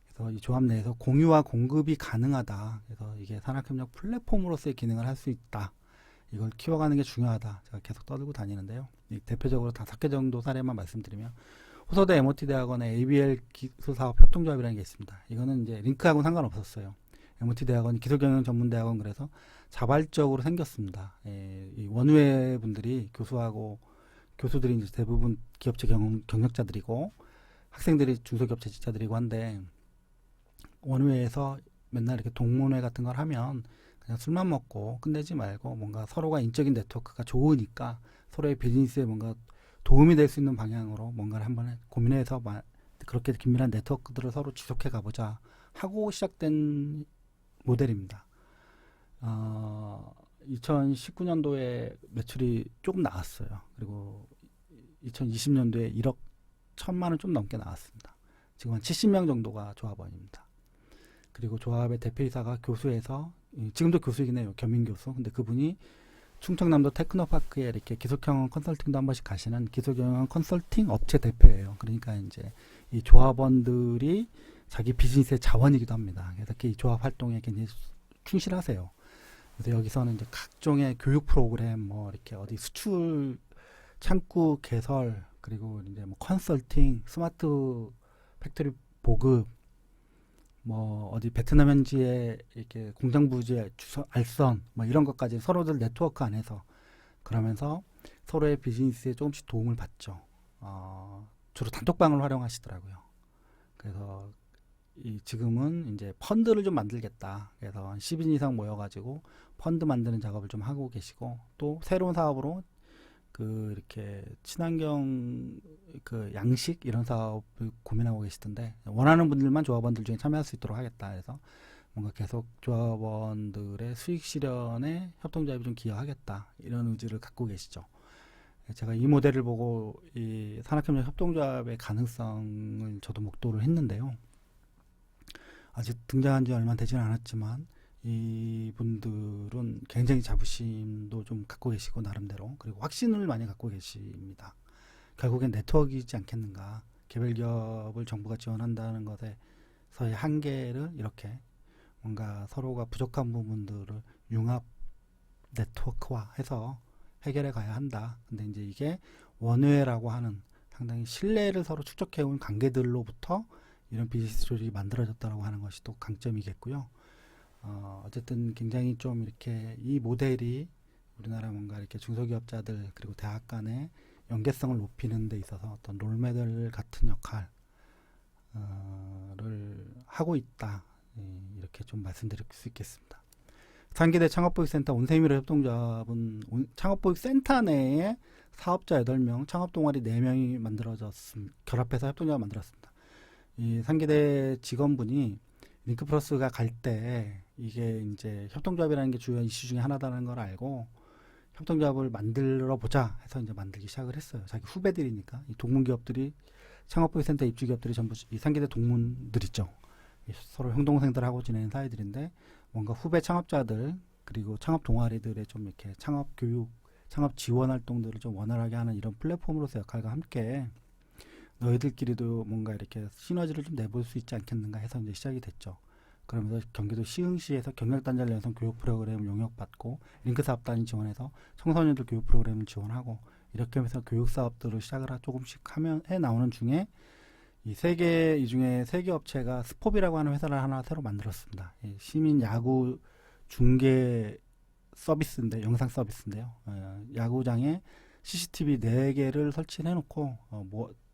그래서 이 조합 내에서 공유와 공급이 가능하다. 그래서 이게 산학협력 플랫폼으로서의 기능을 할 수 있다. 이걸 키워가는 게 중요하다. 제가 계속 떠들고 다니는데요. 대표적으로 5개 정도 사례만 말씀드리면 호서대 MOT 대학원의 ABL 기술사업 협동조합이라는 게 있습니다. 이거는 이제 링크하고는 상관없었어요. MOT 대학원이 기술경영 전문대학원 그래서 자발적으로 생겼습니다. 이 원외 분들이 교수들이 이제 대부분 기업체 경력자들이고 학생들이 중소기업 재직자들이고 한데 원외에서 맨날 이렇게 동문회 같은 걸 하면 그냥 술만 먹고 끝내지 말고 뭔가 서로가 인적인 네트워크가 좋으니까 서로의 비즈니스에 뭔가 도움이 될 수 있는 방향으로 뭔가를 한번 고민해서 그렇게 긴밀한 네트워크들을 서로 지속해 가보자 하고 시작된 모델입니다. 2019년도에 매출이 조금 나왔어요. 그리고 2020년도에 1억 1천만 원 좀 넘게 나왔습니다. 지금 한 70명 정도가 조합원입니다. 그리고 조합의 대표이사가 교수에서 지금도 교수이긴 해요. 겸임교수. 근데 그분이 충청남도 테크노파크에 이렇게 기술경영 컨설팅도 한 번씩 가시는 기술경영 컨설팅 업체 대표예요. 그러니까 이제 이 조합원들이 자기 비즈니스의 자원이기도 합니다. 그래서 이 조합 활동에 굉장히 충실하세요. 그래서 여기서는 이제 각종의 교육 프로그램, 뭐 이렇게 어디 수출 창구 개설, 그리고 이제 뭐 컨설팅, 스마트 팩토리 보급, 뭐 어디 베트남 현지에 이렇게 공장 부지에 알선, 뭐 이런 것까지 서로들 네트워크 안에서 그러면서 서로의 비즈니스에 조금씩 도움을 받죠. 주로 단톡방을 활용하시더라고요. 그래서 지금은 이제 펀드를 좀 만들겠다. 그래서 한 10인 이상 모여가지고 펀드 만드는 작업을 좀 하고 계시고 또 새로운 사업으로 이렇게 친환경 양식 이런 사업을 고민하고 계시던데 원하는 분들만 조합원들 중에 참여할 수 있도록 하겠다 해서 뭔가 계속 조합원들의 수익 실현에 협동조합이 좀 기여하겠다 이런 의지를 갖고 계시죠. 제가 이 모델을 보고 이 산학협력 협동조합의 가능성을 저도 목도를 했는데요. 아직 등장한 지 얼마 되지는 않았지만 이분들은 굉장히 자부심도 좀 갖고 계시고 나름대로 그리고 확신을 많이 갖고 계십니다. 결국엔 네트워크이지 않겠는가. 개별 기업을 정부가 지원한다는 것에 서의 한계를 이렇게 뭔가 서로가 부족한 부분들을 융합 네트워크화해서 해결해 가야 한다. 근데 이제 이게 원회라고 하는 상당히 신뢰를 서로 축적해온 관계들로부터 이런 비즈니스들이 만들어졌다라고 하는 것이 또 강점이겠고요. 어쨌든 굉장히 좀 이렇게 이 모델이 우리나라 뭔가 이렇게 중소기업자들 그리고 대학 간의 연계성을 높이는 데 있어서 어떤 롤모델 같은 역할을 하고 있다. 이렇게 좀 말씀드릴 수 있겠습니다. 상기대 창업보육센터 온세미로 협동조합은 창업보육센터 내에 사업자 8명, 창업동아리 4명이 결합해서 협동조합을 만들었습니다. 이 상기대 직원분이 링크플러스가 갈 때 이게 이제 협동조합이라는 게 주요 이슈 중에 하나다는 걸 알고 협동조합을 만들어 보자 해서 이제 만들기 시작을 했어요. 자기 후배들이니까 이 동문기업들이 창업보육센터 입주기업들이 전부 이 상기대 동문들 있죠. 서로 형동생들하고 지내는 사이들인데 뭔가 후배 창업자들 그리고 창업 동아리들의 좀 이렇게 창업 교육, 창업 지원 활동들을 좀 원활하게 하는 이런 플랫폼으로서 역할과 함께 너희들끼리도 뭔가 이렇게 시너지를 좀 내볼 수 있지 않겠는가 해서 이제 시작이 됐죠. 그러면서 경기도 시흥시에서 경력단절 여성 교육 프로그램을 용역받고 링크사업단이 지원해서 청소년들 교육 프로그램을 지원하고 이렇게 하면서 교육 사업들을 시작을 조금씩 해 나오는 중에 이 중에 세 개 업체가 스포비라고 하는 회사를 하나 새로 만들었습니다. 시민 야구 중계 서비스인데 영상 서비스인데요. 야구장에 CCTV 4개를 설치해 놓고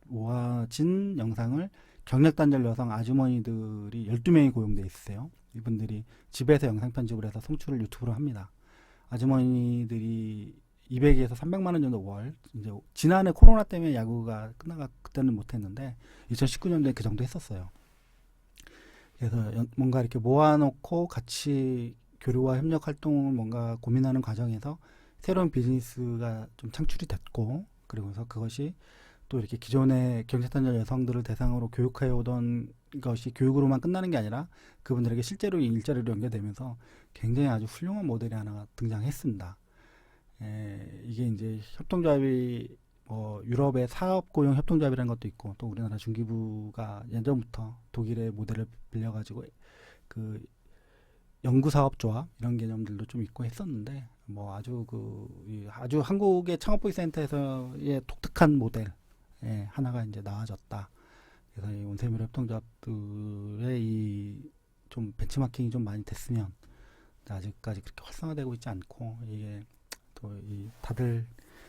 모아진 영상을 경력단절 여성 아주머니들이 12명이 고용돼 있어요. 이분들이 집에서 영상 편집을 해서 송출을 유튜브로 합니다. 아주머니들이 200에서 300만 원 정도 월. 이제 지난해 코로나 때문에 야구가 끝나가 그때는 못했는데 2019년도에 그 정도 했었어요. 그래서 뭔가 이렇게 모아놓고 같이 교류와 협력 활동을 뭔가 고민하는 과정에서 새로운 비즈니스가 좀 창출이 됐고 그리고서 그것이 또 이렇게 기존의 경제단절 여성들을 대상으로 교육해 오던 것이 교육으로만 끝나는 게 아니라 그분들에게 실제로 일자리로 연결되면서 굉장히 아주 훌륭한 모델이 하나 등장했습니다. 이게 이제 협동조합이 유럽의 사업고용 협동조합이라는 것도 있고 또 우리나라 중기부가 예전부터 독일의 모델을 빌려가지고 그 연구사업조합 이런 개념들도 좀 있고 했었는데 아주 한국의 창업보육센터에서의 독특한 모델 하나가 이제 나와졌다. 그래서 이 온세미로 협동조합들의 이 좀 벤치마킹이 좀 많이 됐으면 아직까지 그렇게 활성화되고 있지 않고 이게 또 이 다들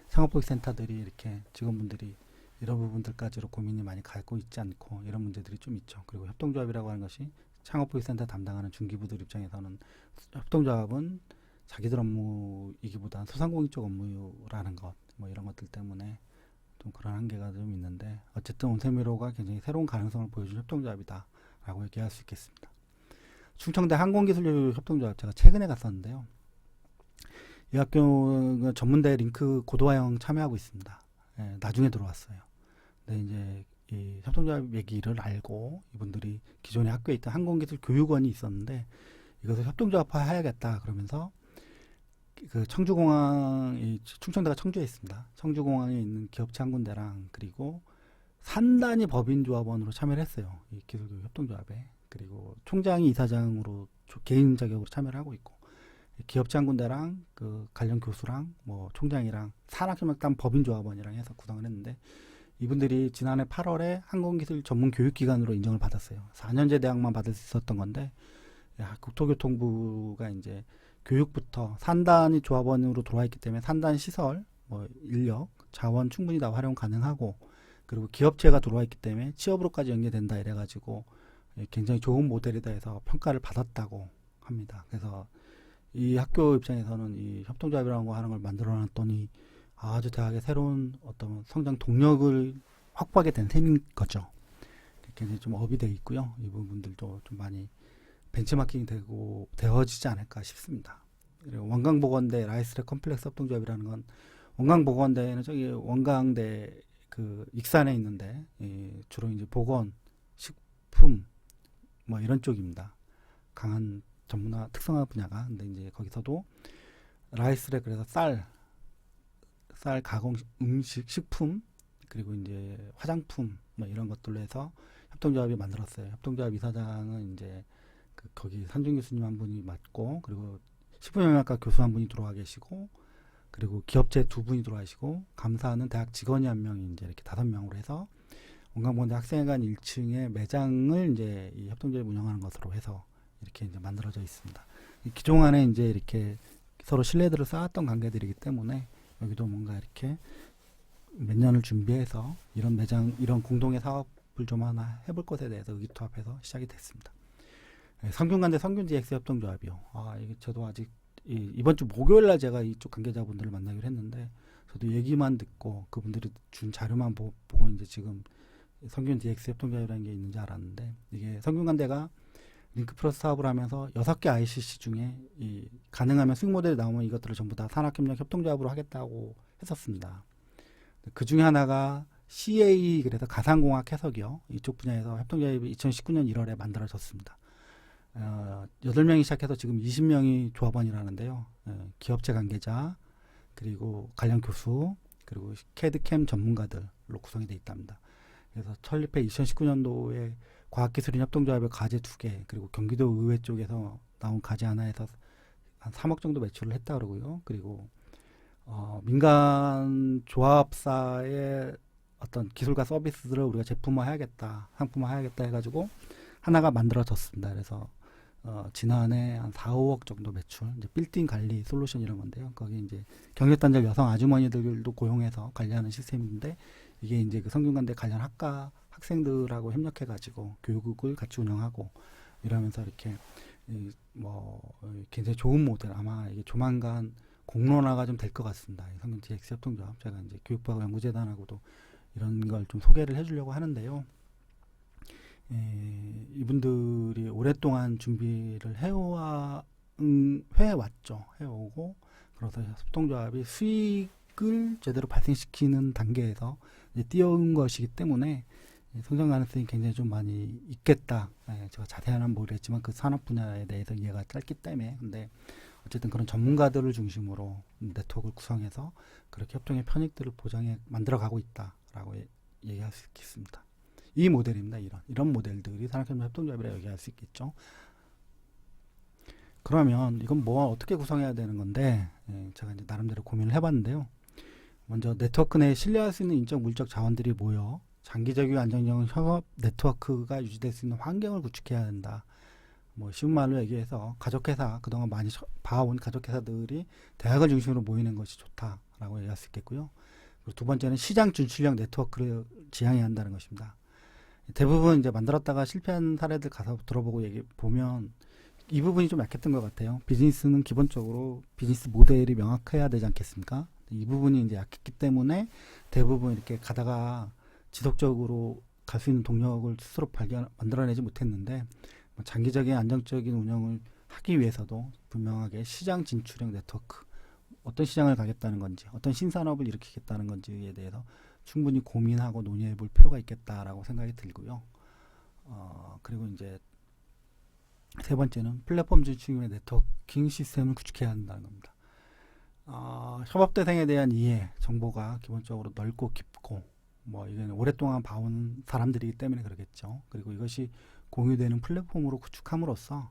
창업보육센터들이 이렇게 직원분들이 이런 부분들까지로 고민이 많이 가고 있지 않고 이런 문제들이 좀 있죠. 그리고 협동조합이라고 하는 것이 창업보육센터 담당하는 중기부들 입장에서는 협동조합은 자기들 업무이기보다는 소상공인 쪽 업무라는 것 이런 것들 때문에 좀 그런 한계가 좀 있는데 어쨌든 온세미로가 굉장히 새로운 가능성을 보여준 협동조합이다라고 얘기할 수 있겠습니다. 충청대 항공기술 협동조합 제가 최근에 갔었는데요. 이 학교는 전문대 링크 고도화형 참여하고 있습니다. 나중에 들어왔어요. 근데 이제 이 협동조합 얘기를 알고 이분들이 기존에 학교에 있던 항공기술 교육원이 있었는데 이것을 협동조합화 해야겠다 그러면서 그 충청대가 청주에 있습니다. 청주공항에 있는 기업체 한 군데랑 그리고 산단위 법인조합원으로 참여를 했어요. 이 기술교육 협동조합에. 그리고 총장이 이사장으로 개인 자격으로 참여를 하고 있고 기업체 한 군데랑 그 관련 교수랑 총장이랑 산학협력단 법인조합원이랑 해서 구성을 했는데 이분들이 지난해 8월에 항공기술 전문 교육기관으로 인정을 받았어요. 4년제 대학만 받을 수 있었던 건데 국토교통부가 이제 교육부터 산단위 조합원으로 들어와 있기 때문에 산단 시설, 인력, 자원 충분히 다 활용 가능하고 그리고 기업체가 들어와 있기 때문에 취업으로까지 연계된다 이래가지고 굉장히 좋은 모델이다 해서 평가를 받았다고 합니다. 그래서 이 학교 입장에서는 이 협동조합이라는 거 하는 걸 만들어놨더니 아주 대학의 새로운 어떤 성장 동력을 확보하게 된 셈인 거죠. 굉장히 좀 업이 돼 있고요. 이 부분들도 좀 많이 벤치마킹이 되어지지 않을까 싶습니다. 그리고 원광보건대 라이스렉 컴플렉스 협동조합이라는 건 원광보건대는 저기 원광대 그 익산에 있는데 주로 이제 보건, 식품 이런 쪽입니다. 강한 전문화 특성화 분야가. 근데 이제 거기서도 라이스렉 그래서 쌀 가공 음식, 식품 그리고 이제 화장품 이런 것들로 해서 협동조합이 만들었어요. 협동조합 이사장은 이제 거기 산중 교수님 한 분이 맡고, 그리고 식품영양학과 교수 한 분이 들어와 계시고, 그리고 기업체 두 분이 들어와시고, 감사는 대학 직원이 한 명이 이제 이렇게 5명으로 해서 원광본대 학생회관 1층에 매장을 이제 이 협동조합이 운영하는 것으로 해서 이렇게 이제 만들어져 있습니다. 기존에 이제 이렇게 서로 신뢰들을 쌓았던 관계들이기 때문에 여기도 뭔가 이렇게 몇 년을 준비해서 이런 매장, 이런 공동의 사업을 좀 하나 해볼 것에 대해서 의기투합해서 시작이 됐습니다. 성균관대 성균DX 협동조합이요. 이게 저도 아직 이번 주 목요일날 제가 이쪽 관계자분들을 만나기로 했는데, 저도 얘기만 듣고 그분들이 준 자료만 보고 이제 지금 성균DX 협동조합이라는 게 있는지 알았는데, 이게 성균관대가 링크플러스 사업을 하면서 6개 ICC 중에 가능하면 수익 모델이 나오면 이것들을 전부 다 산학협력 협동조합으로 하겠다고 했었습니다. 그 중에 하나가 CA, 그래서 가상공학 해석이요. 이쪽 분야에서 협동조합이 2019년 1월에 만들어졌습니다. 8명이 시작해서 지금 20명이 조합원이라는데요. 기업체 관계자, 그리고 관련 교수, 그리고 캐드캠 전문가들로 구성이 되어 있답니다. 그래서 설립해 2019년도에 과학기술인 협동조합의 과제 2개, 그리고 경기도 의회 쪽에서 나온 과제 하나에서 한 3억 정도 매출을 했다 그러고요. 그리고 민간 조합사의 어떤 기술과 서비스들을 우리가 제품화해야겠다, 상품화해야겠다 해가지고 하나가 만들어졌습니다. 그래서 지난해 한 4, 5억 정도 매출, 이제 빌딩 관리 솔루션 이런 건데요. 거기 이제 경력단절 여성 아주머니들도 고용해서 관리하는 시스템인데, 이게 이제 그 성균관대 관련 학과 학생들하고 협력해가지고 교육을 같이 운영하고 이러면서 이렇게 굉장히 좋은 모델, 아마 이게 조만간 공론화가 좀 될 것 같습니다. 성균DX 협동조합, 제가 이제 교육부하고 연구재단하고도 이런 걸 좀 소개를 해주려고 하는데요. 이분들이 오랫동안 준비를 해왔죠. 해오고, 그래서 협동조합이 수익을 제대로 발생시키는 단계에서 이제 뛰어온 것이기 때문에 성장 가능성이 굉장히 좀 많이 있겠다. 제가 자세한 모르겠지만 그 산업 분야에 대해서 이해가 짧기 때문에. 근데 어쨌든 그런 전문가들을 중심으로 네트워크를 구성해서 그렇게 협동의 편익들을 보장해 만들어가고 있다라고 얘기할 수 있겠습니다. 이 모델입니다. 이런 모델들이 산학협력협동조합이라 얘기할 수 있겠죠. 그러면 이건 어떻게 구성해야 되는 건데, 제가 이제 나름대로 고민을 해봤는데요. 먼저 네트워크 내에 신뢰할 수 있는 인적 물적 자원들이 모여 장기적이고 안정적인 협업 네트워크가 유지될 수 있는 환경을 구축해야 된다. 쉬운 말로 얘기해서 가족회사, 그동안 많이 봐온 가족회사들이 대학을 중심으로 모이는 것이 좋다라고 얘기할 수 있겠고요. 그리고 두 번째는 시장 진출력 네트워크를 지향해야 한다는 것입니다. 대부분 이제 만들었다가 실패한 사례들 가서 들어보고 보면 이 부분이 좀 약했던 것 같아요. 비즈니스는 기본적으로 비즈니스 모델이 명확해야 되지 않겠습니까? 이 부분이 이제 약했기 때문에 대부분 이렇게 가다가 지속적으로 갈 수 있는 동력을 스스로 만들어내지 못했는데, 장기적인 안정적인 운영을 하기 위해서도 분명하게 시장 진출형 네트워크, 어떤 시장을 가겠다는 건지, 어떤 신산업을 일으키겠다는 건지에 대해서 충분히 고민하고 논의해 볼 필요가 있겠다라고 생각이 들고요. 그리고 이제 세 번째는 플랫폼 진출형의 네트워킹 시스템을 구축해야 한다는 겁니다. 협업 대상에 대한 이해, 정보가 기본적으로 넓고 깊고, 이건 오랫동안 봐온 사람들이기 때문에 그러겠죠. 그리고 이것이 공유되는 플랫폼으로 구축함으로써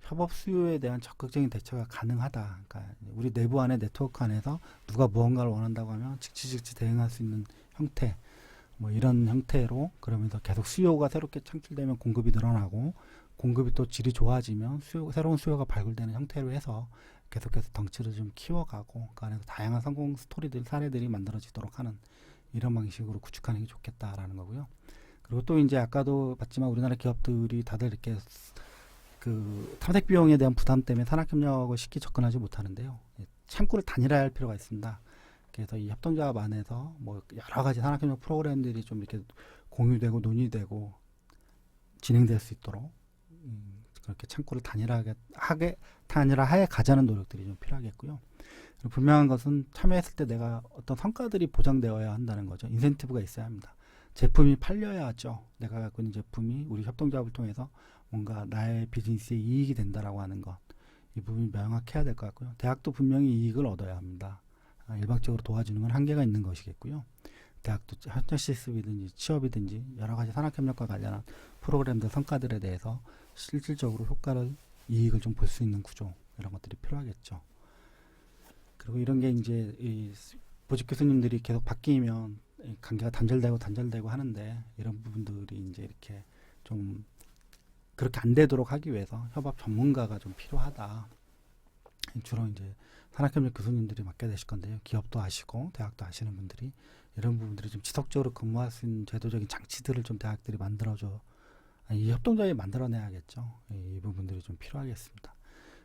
협업 수요에 대한 적극적인 대처가 가능하다. 그러니까 우리 내부 안에 네트워크 안에서 누가 무언가를 원한다고 하면 즉시 대응할 수 있는 형태, 이런 형태로, 그러면서 계속 수요가 새롭게 창출되면 공급이 늘어나고, 공급이 또 질이 좋아지면 새로운 수요가 발굴되는 형태로 해서 계속해서 덩치를 좀 키워가고, 그 안에서 다양한 성공 스토리들, 사례들이 만들어지도록 하는 이런 방식으로 구축하는 게 좋겠다라는 거고요. 그리고 또 이제 아까도 봤지만 우리나라 기업들이 다들 이렇게 그 탐색 비용에 대한 부담 때문에 산학협력을 쉽게 접근하지 못하는데요. 창구를 단일화할 필요가 있습니다. 그래서 이 협동조합 안에서 여러 가지 산학협력 프로그램들이 좀 이렇게 공유되고 논의되고 진행될 수 있도록 그렇게 창구를 단일화해 가자는 노력들이 좀 필요하겠고요. 그리고 분명한 것은 참여했을 때 내가 어떤 성과들이 보장되어야 한다는 거죠. 인센티브가 있어야 합니다. 제품이 팔려야죠. 내가 갖고 있는 제품이 우리 협동조합을 통해서 뭔가 나의 비즈니스에 이익이 된다라고 하는 것, 이 부분이 명확해야 될 것 같고요. 대학도 분명히 이익을 얻어야 합니다. 일방적으로 도와주는 건 한계가 있는 것이겠고요. 대학도 현장 실습이든지 취업이든지 여러 가지 산학협력과 관련한 프로그램들 성과들에 대해서 실질적으로 효과를 이익을 좀 볼 수 있는 구조 이런 것들이 필요하겠죠. 그리고 이런 게 이제 이 보직 교수님들이 계속 바뀌면 관계가 단절되고 하는데 이런 부분들이 이제 이렇게 좀 그렇게 안 되도록 하기 위해서 협업 전문가가 좀 필요하다. 주로 이제 산학협력 교수님들이 맡게 되실 건데요. 기업도 아시고 대학도 아시는 분들이 이런 부분들이 좀 지속적으로 근무할 수 있는 제도적인 장치들을 좀 대학들이 만들어줘. 이 협동조합이 만들어내야겠죠. 이 부분들이 좀 필요하겠습니다.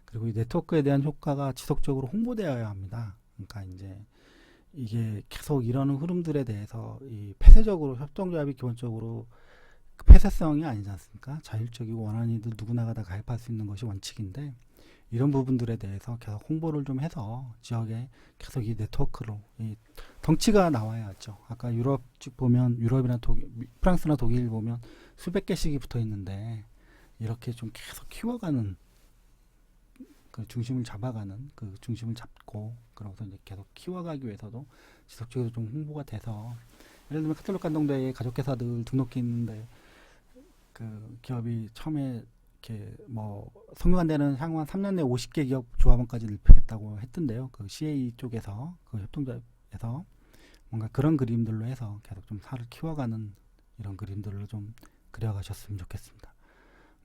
그리고 이 네트워크에 대한 효과가 지속적으로 홍보되어야 합니다. 그러니까 이제 이게 계속 이러는 흐름들에 대해서 이 폐쇄적으로 협동조합이 기본적으로 그 폐쇄성이 아니지 않습니까? 자율적이고 원하는 이들 누구나가 다 가입할 수 있는 것이 원칙인데 이런 부분들에 대해서 계속 홍보를 좀 해서 지역에 계속 이 네트워크로 이 덩치가 나와야죠. 아까 유럽 쪽 보면 유럽이나 독일, 프랑스나 독일 보면 수백 개씩이 붙어 있는데 이렇게 좀 계속 키워가는 그 중심을 잡아가는 그 중심을 잡고 그러고서 이제 계속 키워가기 위해서도 지속적으로 좀 홍보가 돼서 예를 들면 카톨릭 감동대회 가족회사들 등록해 있는데 그 기업이 처음에 이렇게 뭐 성공 안 되는 향후 한 3년 내 50개 기업 조합원까지 넓히겠다고 했던데요. 그 CA 쪽에서 그 협동조합에서 뭔가 그런 그림들로 해서 계속 좀 살을 키워가는 이런 그림들로 좀 그려가셨으면 좋겠습니다.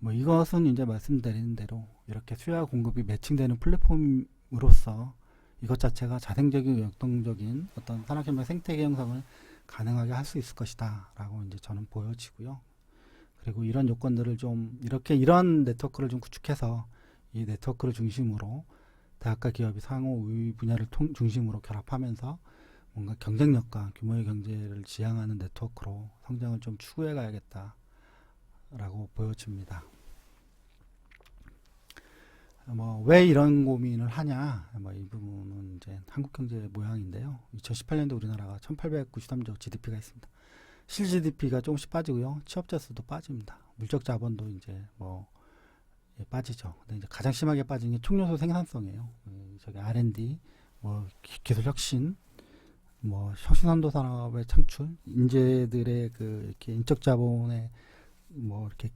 뭐 이것은 이제 말씀드린 대로 이렇게 수요와 공급이 매칭되는 플랫폼으로서 이것 자체가 자생적이고 역동적인 어떤 산학협력 생태계 형성을 가능하게 할 수 있을 것이다 라고 이제 저는 보여지고요. 그리고 이런 요건들을 좀 이렇게 이런 네트워크를 좀 구축해서 이 네트워크를 중심으로 대학과 기업이 상호 우위 분야를 중심으로 결합하면서 뭔가 경쟁력과 규모의 경제를 지향하는 네트워크로 성장을 좀 추구해 가야겠다 라고 보여집니다. 뭐 왜 이런 고민을 하냐, 뭐 이 부분은 이제 한국 경제의 모양인데요. 2018년도 우리나라가 1893조 GDP가 있습니다. 실 GDP가 조금씩 빠지고요. 취업자 수도 빠집니다. 물적 자본도 이제 뭐 빠지죠. 근데 이제 가장 심하게 빠진 게 총요소 생산성이에요. 저기 R&D, 뭐 기술 혁신, 뭐 혁신선도 산업의 창출, 인재들의 그 이렇게 인적 자본의 뭐 이렇게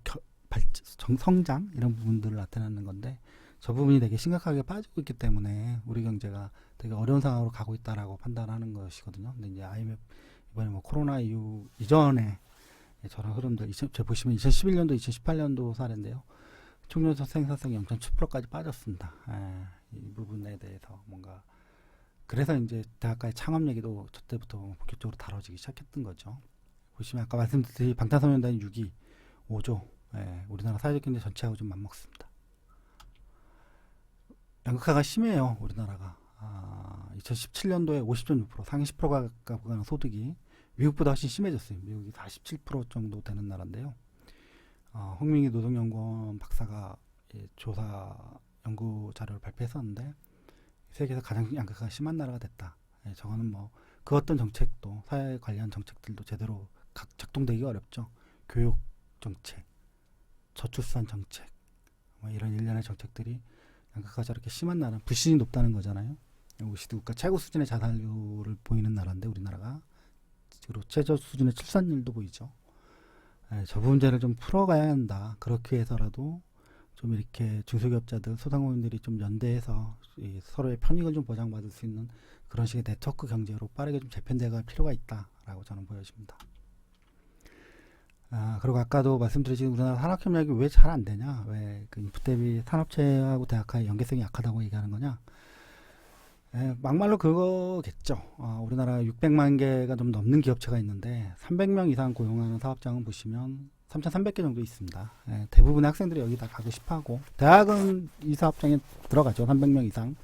성장 이런 부분들을 나타내는 건데 저 부분이 되게 심각하게 빠지고 있기 때문에 우리 경제가 되게 어려운 상황으로 가고 있다라고 판단하는 것이거든요. 근데 이제 IMF 이번에 뭐 코로나 이후 이전에 저런 흐름들 제가 보시면 2011년도 2018년도 사례인데요. 총요소 생산성이 0.7%까지 빠졌습니다. 이 부분에 대해서 뭔가 그래서 이제 대학가의 창업 얘기도 저 때부터 본격적으로 다뤄지기 시작했던 거죠. 보시면 아까 말씀드린 방탄소년단 6기 5조 우리나라 사회적 경제 전체하고 좀 맞먹습니다. 양극화가 심해요. 우리나라가 2017년도에 50.6% 상위 10%가 가는 소득이 미국보다 훨씬 심해졌어요. 미국이 47% 정도 되는 나라인데요. 홍민기 노동연구원 박사가 조사 연구 자료를 발표했었는데 세계에서 가장 양극화가 심한 나라가 됐다. 저거는 뭐 그 어떤 정책도 사회 관련 정책들도 제대로 작동되기가 어렵죠. 교육 정책, 저출산 정책, 뭐 이런 일련의 정책들이 양극화가 저렇게 심한 나라, 불신이 높다는 거잖아요. OECD 국가 최고 수준의 자살률을 보이는 나라인데 우리나라가 그리고 최저 수준의 출산율도 보이죠. 저 문제를 좀 풀어가야 한다. 그렇게 해서라도 좀 이렇게 중소기업자들, 소상공인들이 좀 연대해서 서로의 편익을 좀 보장받을 수 있는 그런 식의 네트워크 경제로 빠르게 좀 재편돼갈 필요가 있다라고 저는 보여집니다. 그리고 아까도 말씀드렸지만 우리나라 산학협력이 왜 잘 안 되냐, 왜 그 인풋 대비 산업체하고 대학과의 연계성이 약하다고 얘기하는 거냐. 막말로 그거겠죠. 우리나라 600만 개가 좀 넘는 기업체가 있는데 300명 이상 고용하는 사업장은 보시면 3,300개 정도 있습니다. 대부분의 학생들이 여기 다 가고 싶어하고 대학은 이 사업장에 들어가죠. 300명 이상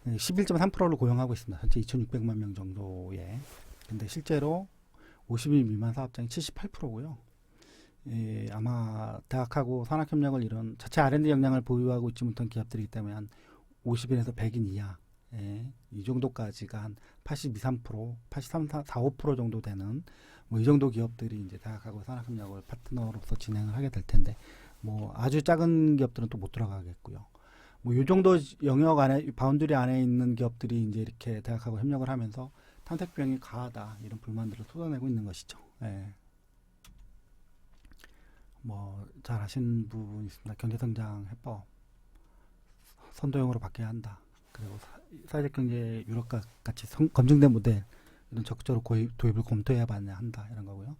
11.3%를 고용하고 있습니다. 전체 2,600만 명 정도에. 근데 실제로 50인 미만 사업장이 78%고요. 아마 대학하고 산학협력을 이런 자체 R&D 역량을 보유하고 있지 못한 기업들이기 때문에 한 50인에서 100인 이하 이 정도까지가 한 82, 3%, 83, 4, 5% 정도 되는 뭐 이 정도 기업들이 이제 대학하고 산학협력을 파트너로서 진행을 하게 될 텐데 뭐 아주 작은 기업들은 또 못 들어가겠고요. 뭐 이 정도 영역 안에 바운드리 안에 있는 기업들이 이제 이렇게 대학하고 협력을 하면서 탄핵 비용이 과하다 이런 불만들을 쏟아내고 있는 것이죠. 예. 뭐 잘 아시는 부분이 있습니다. 경제성장 해법 선도형으로 바뀌어야 한다. 그리고 사회적 경제 유럽과 같이 검증된 모델 이런 적극적으로 도입을 검토해야 한다 이런 거고요.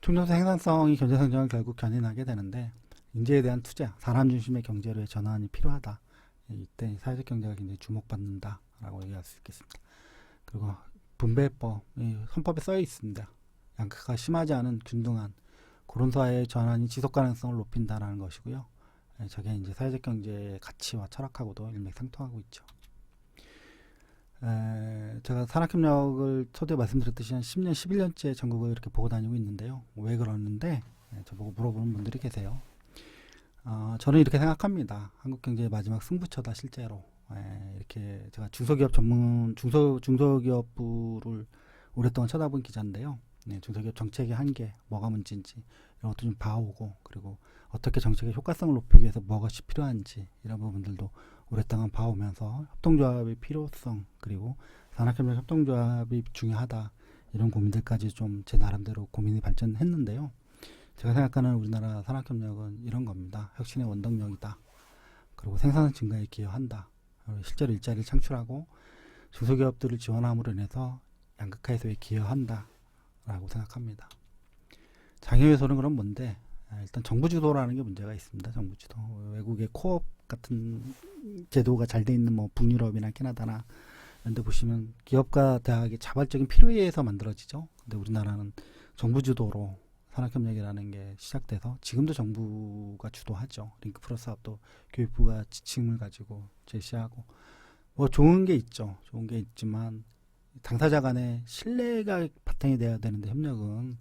충족성 생산성이 경제 성장을 결국 견인하게 되는데 인재에 대한 투자, 사람 중심의 경제로의 전환이 필요하다. 이때 사회적 경제가 굉장히 주목받는다라고 얘기할 수 있겠습니다. 그리고 분배법, 헌법에 써 있습니다. 양극화가 심하지 않은 균등한 그런 사회의 전환이 지속 가능성을 높인다라는 것이고요. 저게 이제 사회적 경제의 가치와 철학하고도 일맥상통하고 있죠. 제가 산학협력을 초대 말씀드렸듯이 한 10년, 11년째 전국을 이렇게 보고 다니고 있는데요. 왜 그러는데 저보고 물어보는 분들이 계세요. 저는 이렇게 생각합니다. 한국 경제의 마지막 승부처다 실제로. 이렇게 제가 중소기업 전문 중소기업부를 오랫동안 쳐다본 기자인데요. 중소기업 정책의 한계, 뭐가 문제인지 이런 것도 좀 봐오고, 그리고 어떻게 정책의 효과성을 높이기 위해서 무엇이 필요한지 이런 부분들도 오랫동안 봐오면서 협동조합의 필요성, 그리고 산학협력 협동조합이 중요하다 이런 고민들까지 좀 제 나름대로 고민이 발전했는데요. 제가 생각하는 우리나라 산학협력은 이런 겁니다. 혁신의 원동력이다. 그리고 생산 증가에 기여한다. 실제로 일자리를 창출하고 중소기업들을 지원함으로 인해서 양극화 해소에 기여한다 라고 생각합니다. 장애외소는 그럼 뭔데? 일단 정부 주도라는 게 문제가 있습니다. 정부 주도. 외국의 코업 같은 제도가 잘 돼 있는 뭐 북유럽이나 캐나다나 이런 데 보시면 기업과 대학의 자발적인 필요에 의해서 만들어지죠. 근데 우리나라는 정부 주도로 산학협력이라는 게 시작돼서 지금도 정부가 주도하죠. 링크 프로 사업도 교육부가 지침을 가지고 제시하고 뭐 좋은 게 있죠. 좋은 게 있지만 당사자 간의 신뢰가 바탕이 돼야 되는데 협력은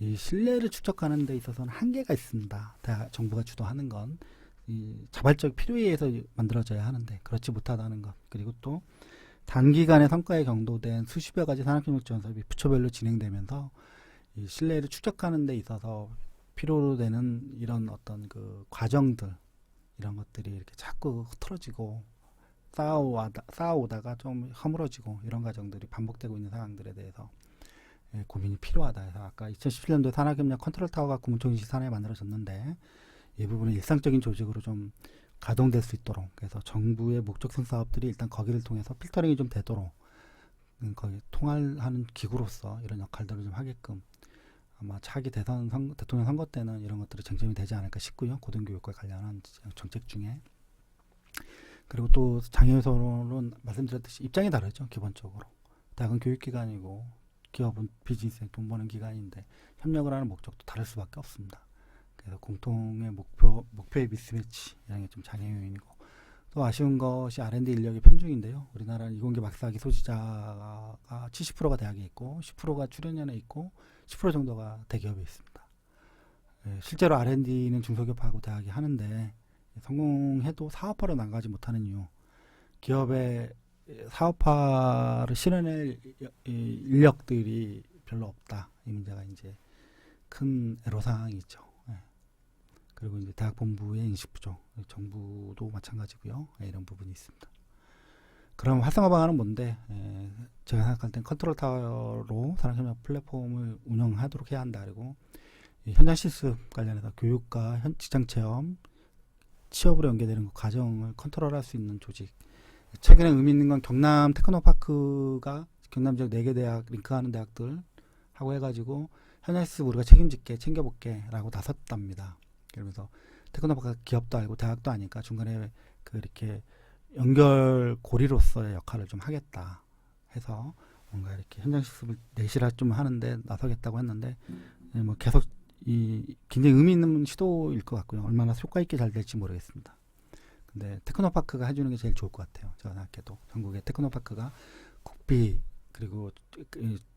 이 신뢰를 축적하는 데 있어서는 한계가 있습니다. 정부가 주도하는 건 이 자발적 필요에 의해서 만들어져야 하는데 그렇지 못하다는 것. 그리고 또 단기간의 성과에 경도된 수십여 가지 산학협력 지원 사업이 부처별로 진행되면서 이 신뢰를 축적하는 데 있어서 필요로 되는 이런 어떤 그 과정들 이런 것들이 이렇게 자꾸 흐트러지고 쌓아오다가 좀 허물어지고 이런 과정들이 반복되고 있는 상황들에 대해서 고민이 필요하다 해서 아까 2017년도에 산학협력 컨트롤타워가 국무총리실 산하에 만들어졌는데 이 부분은 일상적인 조직으로 좀 가동될 수 있도록 그래서 정부의 목적성 사업들이 일단 거기를 통해서 필터링이 좀 되도록 거기 통할하는 기구로서 이런 역할들을 좀 하게끔 아마 차기 대통령 선거 때는 이런 것들이 쟁점이 되지 않을까 싶고요. 고등교육과 관련한 정책 중에. 그리고 또 장애외소는 말씀드렸듯이 입장이 다르죠. 기본적으로. 대학은 교육기관이고 기업은 비즈니스에 돈 버는 기관인데 협력을 하는 목적도 다를 수밖에 없습니다. 그래서 공통의 목표의 미스매치 이런 게 좀 장애 요인이고 또 아쉬운 것이 R&D 인력의 편중인데요. 우리나라는 이공계 박사학위 소지자가 70%가 대학에 있고 10%가 출연연에 있고 10% 정도가 대기업에 있습니다. 실제로 R&D는 중소기업하고 대학이 하는데 성공해도 사업화로 나가지 못하는 이유 기업의 사업화를 실현할 인력들이 별로 없다. 이 문제가 이제 큰 애로사항이죠. 그리고 이제 대학 본부의 인식 부족, 정부도 마찬가지고요. 이런 부분이 있습니다. 그럼 활성화 방안은 뭔데? 제가 생각할 땐 컨트롤 타워로 산학협력 플랫폼을 운영하도록 해야 한다. 그리고 현장 실습 관련해서 교육과 직장 체험, 취업으로 연계되는 그 과정을 컨트롤할 수 있는 조직. 최근에 의미 있는 건 경남 테크노파크가 경남 지역 4개 대학 링크하는 대학들 하고 해가지고 현장 실습 우리가 책임질게 챙겨볼게 라고 나섰답니다. 그러면서 테크노파크 기업도 알고 대학도 아니까 중간에 이렇게 연결 고리로서의 역할을 좀 하겠다 해서 뭔가 이렇게 현장 실습을 내실화 좀 하는데 나서겠다고 했는데 뭐 계속 굉장히 의미 있는 시도일 것 같고요. 얼마나 효과 있게 잘 될지 모르겠습니다. 근데 테크노파크가 해주는 게 제일 좋을 것 같아요. 제가 생각해도 전국의 테크노파크가 국비 그리고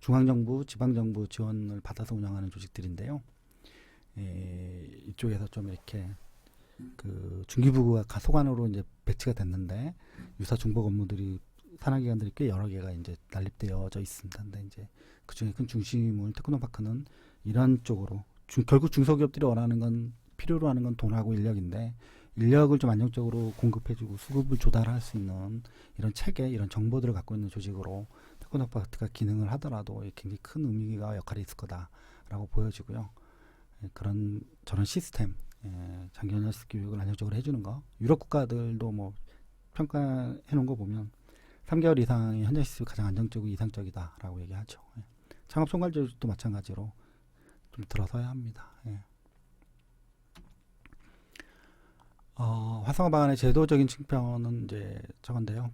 중앙정부, 지방정부 지원을 받아서 운영하는 조직들인데요. 이쪽에서 좀 이렇게 그 중기부가 소관으로 이제 배치가 됐는데 유사 중복 업무들이 산하기관들이 꽤 여러 개가 이제 난립되어져 있습니다. 근데 이제 그 중에 큰 중심을 테크노파크는 이런 쪽으로 결국 중소기업들이 원하는 건 필요로 하는 건 돈하고 인력인데 인력을 좀 안정적으로 공급해주고 수급을 조달할 수 있는 이런 체계, 이런 정보들을 갖고 있는 조직으로 태권도 아파트가 기능을 하더라도 굉장히 큰 의미가 역할이 있을 거다라고 보여지고요. 그런 저런 시스템, 장기전략 교육을 안정적으로 해주는 거, 유럽 국가들도 뭐 평가해 놓은 거 보면 3개월 이상의 현장 실습이 가장 안정적이고 이상적이다라고 얘기하죠. 창업 총괄제도 마찬가지로 좀 들어서야 합니다. 활성화 방안의 제도적인 측면은 이제 저건데요.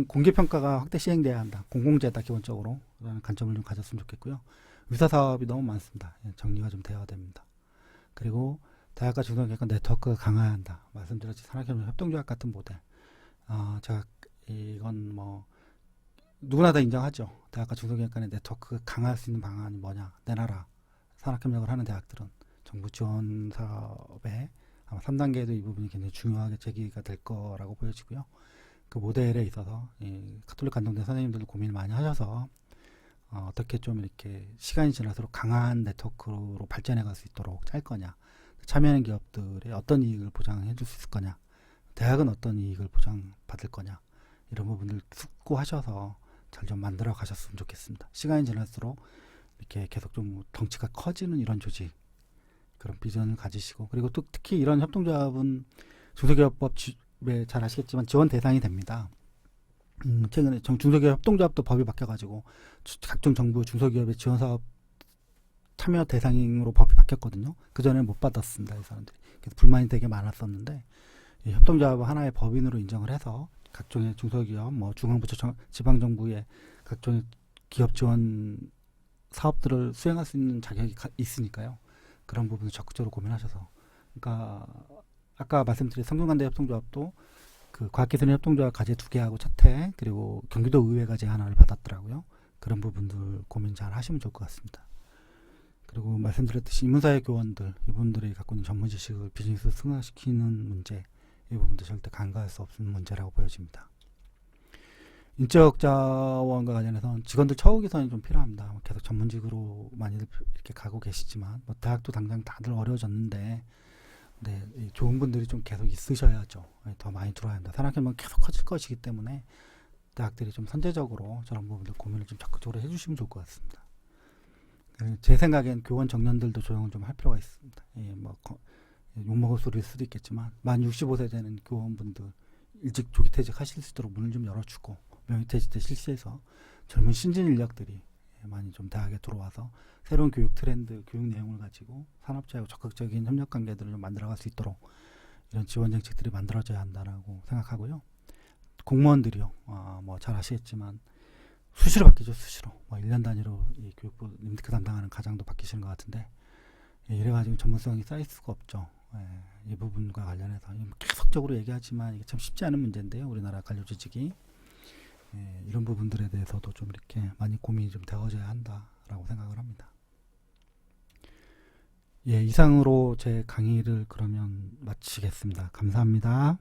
공개 평가가 확대 시행돼야 한다. 공공재다 기본적으로 라는 관점을 좀 가졌으면 좋겠고요. 유사 사업이 너무 많습니다. 정리가 좀 되어야 됩니다. 그리고 대학과 중소기업 네트워크가 강화해야 한다. 말씀드렸지 산학협력 협동조합 같은 모델. 제가 이건 뭐 누구나 다 인정하죠. 대학과 중소기업 간의 네트워크가 강화할 수 있는 방안이 뭐냐. 내놔라. 산학협력을 하는 대학들은 정부 지원 사업에 아마 3단계에도 이 부분이 굉장히 중요하게 제기가 될 거라고 보여지고요. 그 모델에 있어서 이 가톨릭 관동대 선생님들도 고민을 많이 하셔서 어떻게 좀 이렇게 시간이 지날수록 강한 네트워크로 발전해 갈 수 있도록 할 거냐, 참여하는 기업들의 어떤 이익을 보장해 줄 수 있을 거냐, 대학은 어떤 이익을 보장받을 거냐, 이런 부분들 숙고하셔서 잘 좀 만들어 가셨으면 좋겠습니다. 시간이 지날수록 이렇게 계속 좀 덩치가 커지는 이런 조직, 그런 비전을 가지시고, 그리고 또 특히 이런 협동조합은 중소기업법에 잘 아시겠지만 지원 대상이 됩니다. 최근에 중소기업 협동조합도 법이 바뀌어가지고 각종 정부 중소기업의 지원사업 참여 대상으로 법이 바뀌었거든요. 그전에는 못 받았습니다. 이 사람들이. 그래서 불만이 되게 많았었는데 이 협동조합을 하나의 법인으로 인정을 해서 각종의 중소기업, 뭐 중앙부처, 지방정부의 각종의 기업 지원 사업들을 수행할 수 있는 자격이 있으니까요. 그런 부분을 적극적으로 고민하셔서, 그러니까 아까 말씀드린 성균관대 협동조합도 그 과학기술인 협동조합 과제 2개하고 첫해, 그리고 경기도 의회 과제 하나를 받았더라고요. 그런 부분들 고민 잘 하시면 좋을 것 같습니다. 그리고 말씀드렸듯이 인문사회 교원들, 이분들이 갖고 있는 전문 지식을 비즈니스 승화시키는 문제, 이 부분도 절대 간과할 수 없는 문제라고 보여집니다. 인적 자원과 관련해서는 직원들 처우 개선이 좀 필요합니다. 계속 전문직으로 많이들 이렇게 가고 계시지만, 뭐 대학도 당장 다들 어려워졌는데, 네, 좋은 분들이 좀 계속 있으셔야죠. 더 많이 들어야 한다. 산학협력은 계속 커질 것이기 때문에 대학들이 좀 선제적으로 저런 부분들 고민을 좀 적극적으로 해주시면 좋을 것 같습니다. 제 생각엔 교원 정년들도 조정을 좀 할 필요가 있습니다. 뭐 욕먹을 소리일 수도 있겠지만 만 65세 되는 교원분들 일찍 조기 퇴직하실 수 있도록 문을 좀 열어주고, 명의퇴직 때 실시해서 젊은 신진 인력들이 많이 좀 대학에 들어와서 새로운 교육 트렌드, 교육 내용을 가지고 산업체하고 적극적인 협력 관계들을 좀 만들어갈 수 있도록 이런 지원 정책들이 만들어져야 한다라고 생각하고요. 공무원들이요, 뭐 잘 아시겠지만 수시로 바뀌죠. 수시로 뭐 1년 단위로 이 교육부 림트크 담당하는 과장도 바뀌시는 것 같은데, 이래가지고 전문성이 쌓일 수가 없죠. 이 부분과 관련해서 계속적으로 얘기하지만 이게 참 쉽지 않은 문제인데요. 우리나라 관료조직이 이런 부분들에 대해서도 좀 이렇게 많이 고민이 좀 되어져야 한다라고 생각을 합니다. 이상으로 제 강의를 그러면 마치겠습니다. 감사합니다.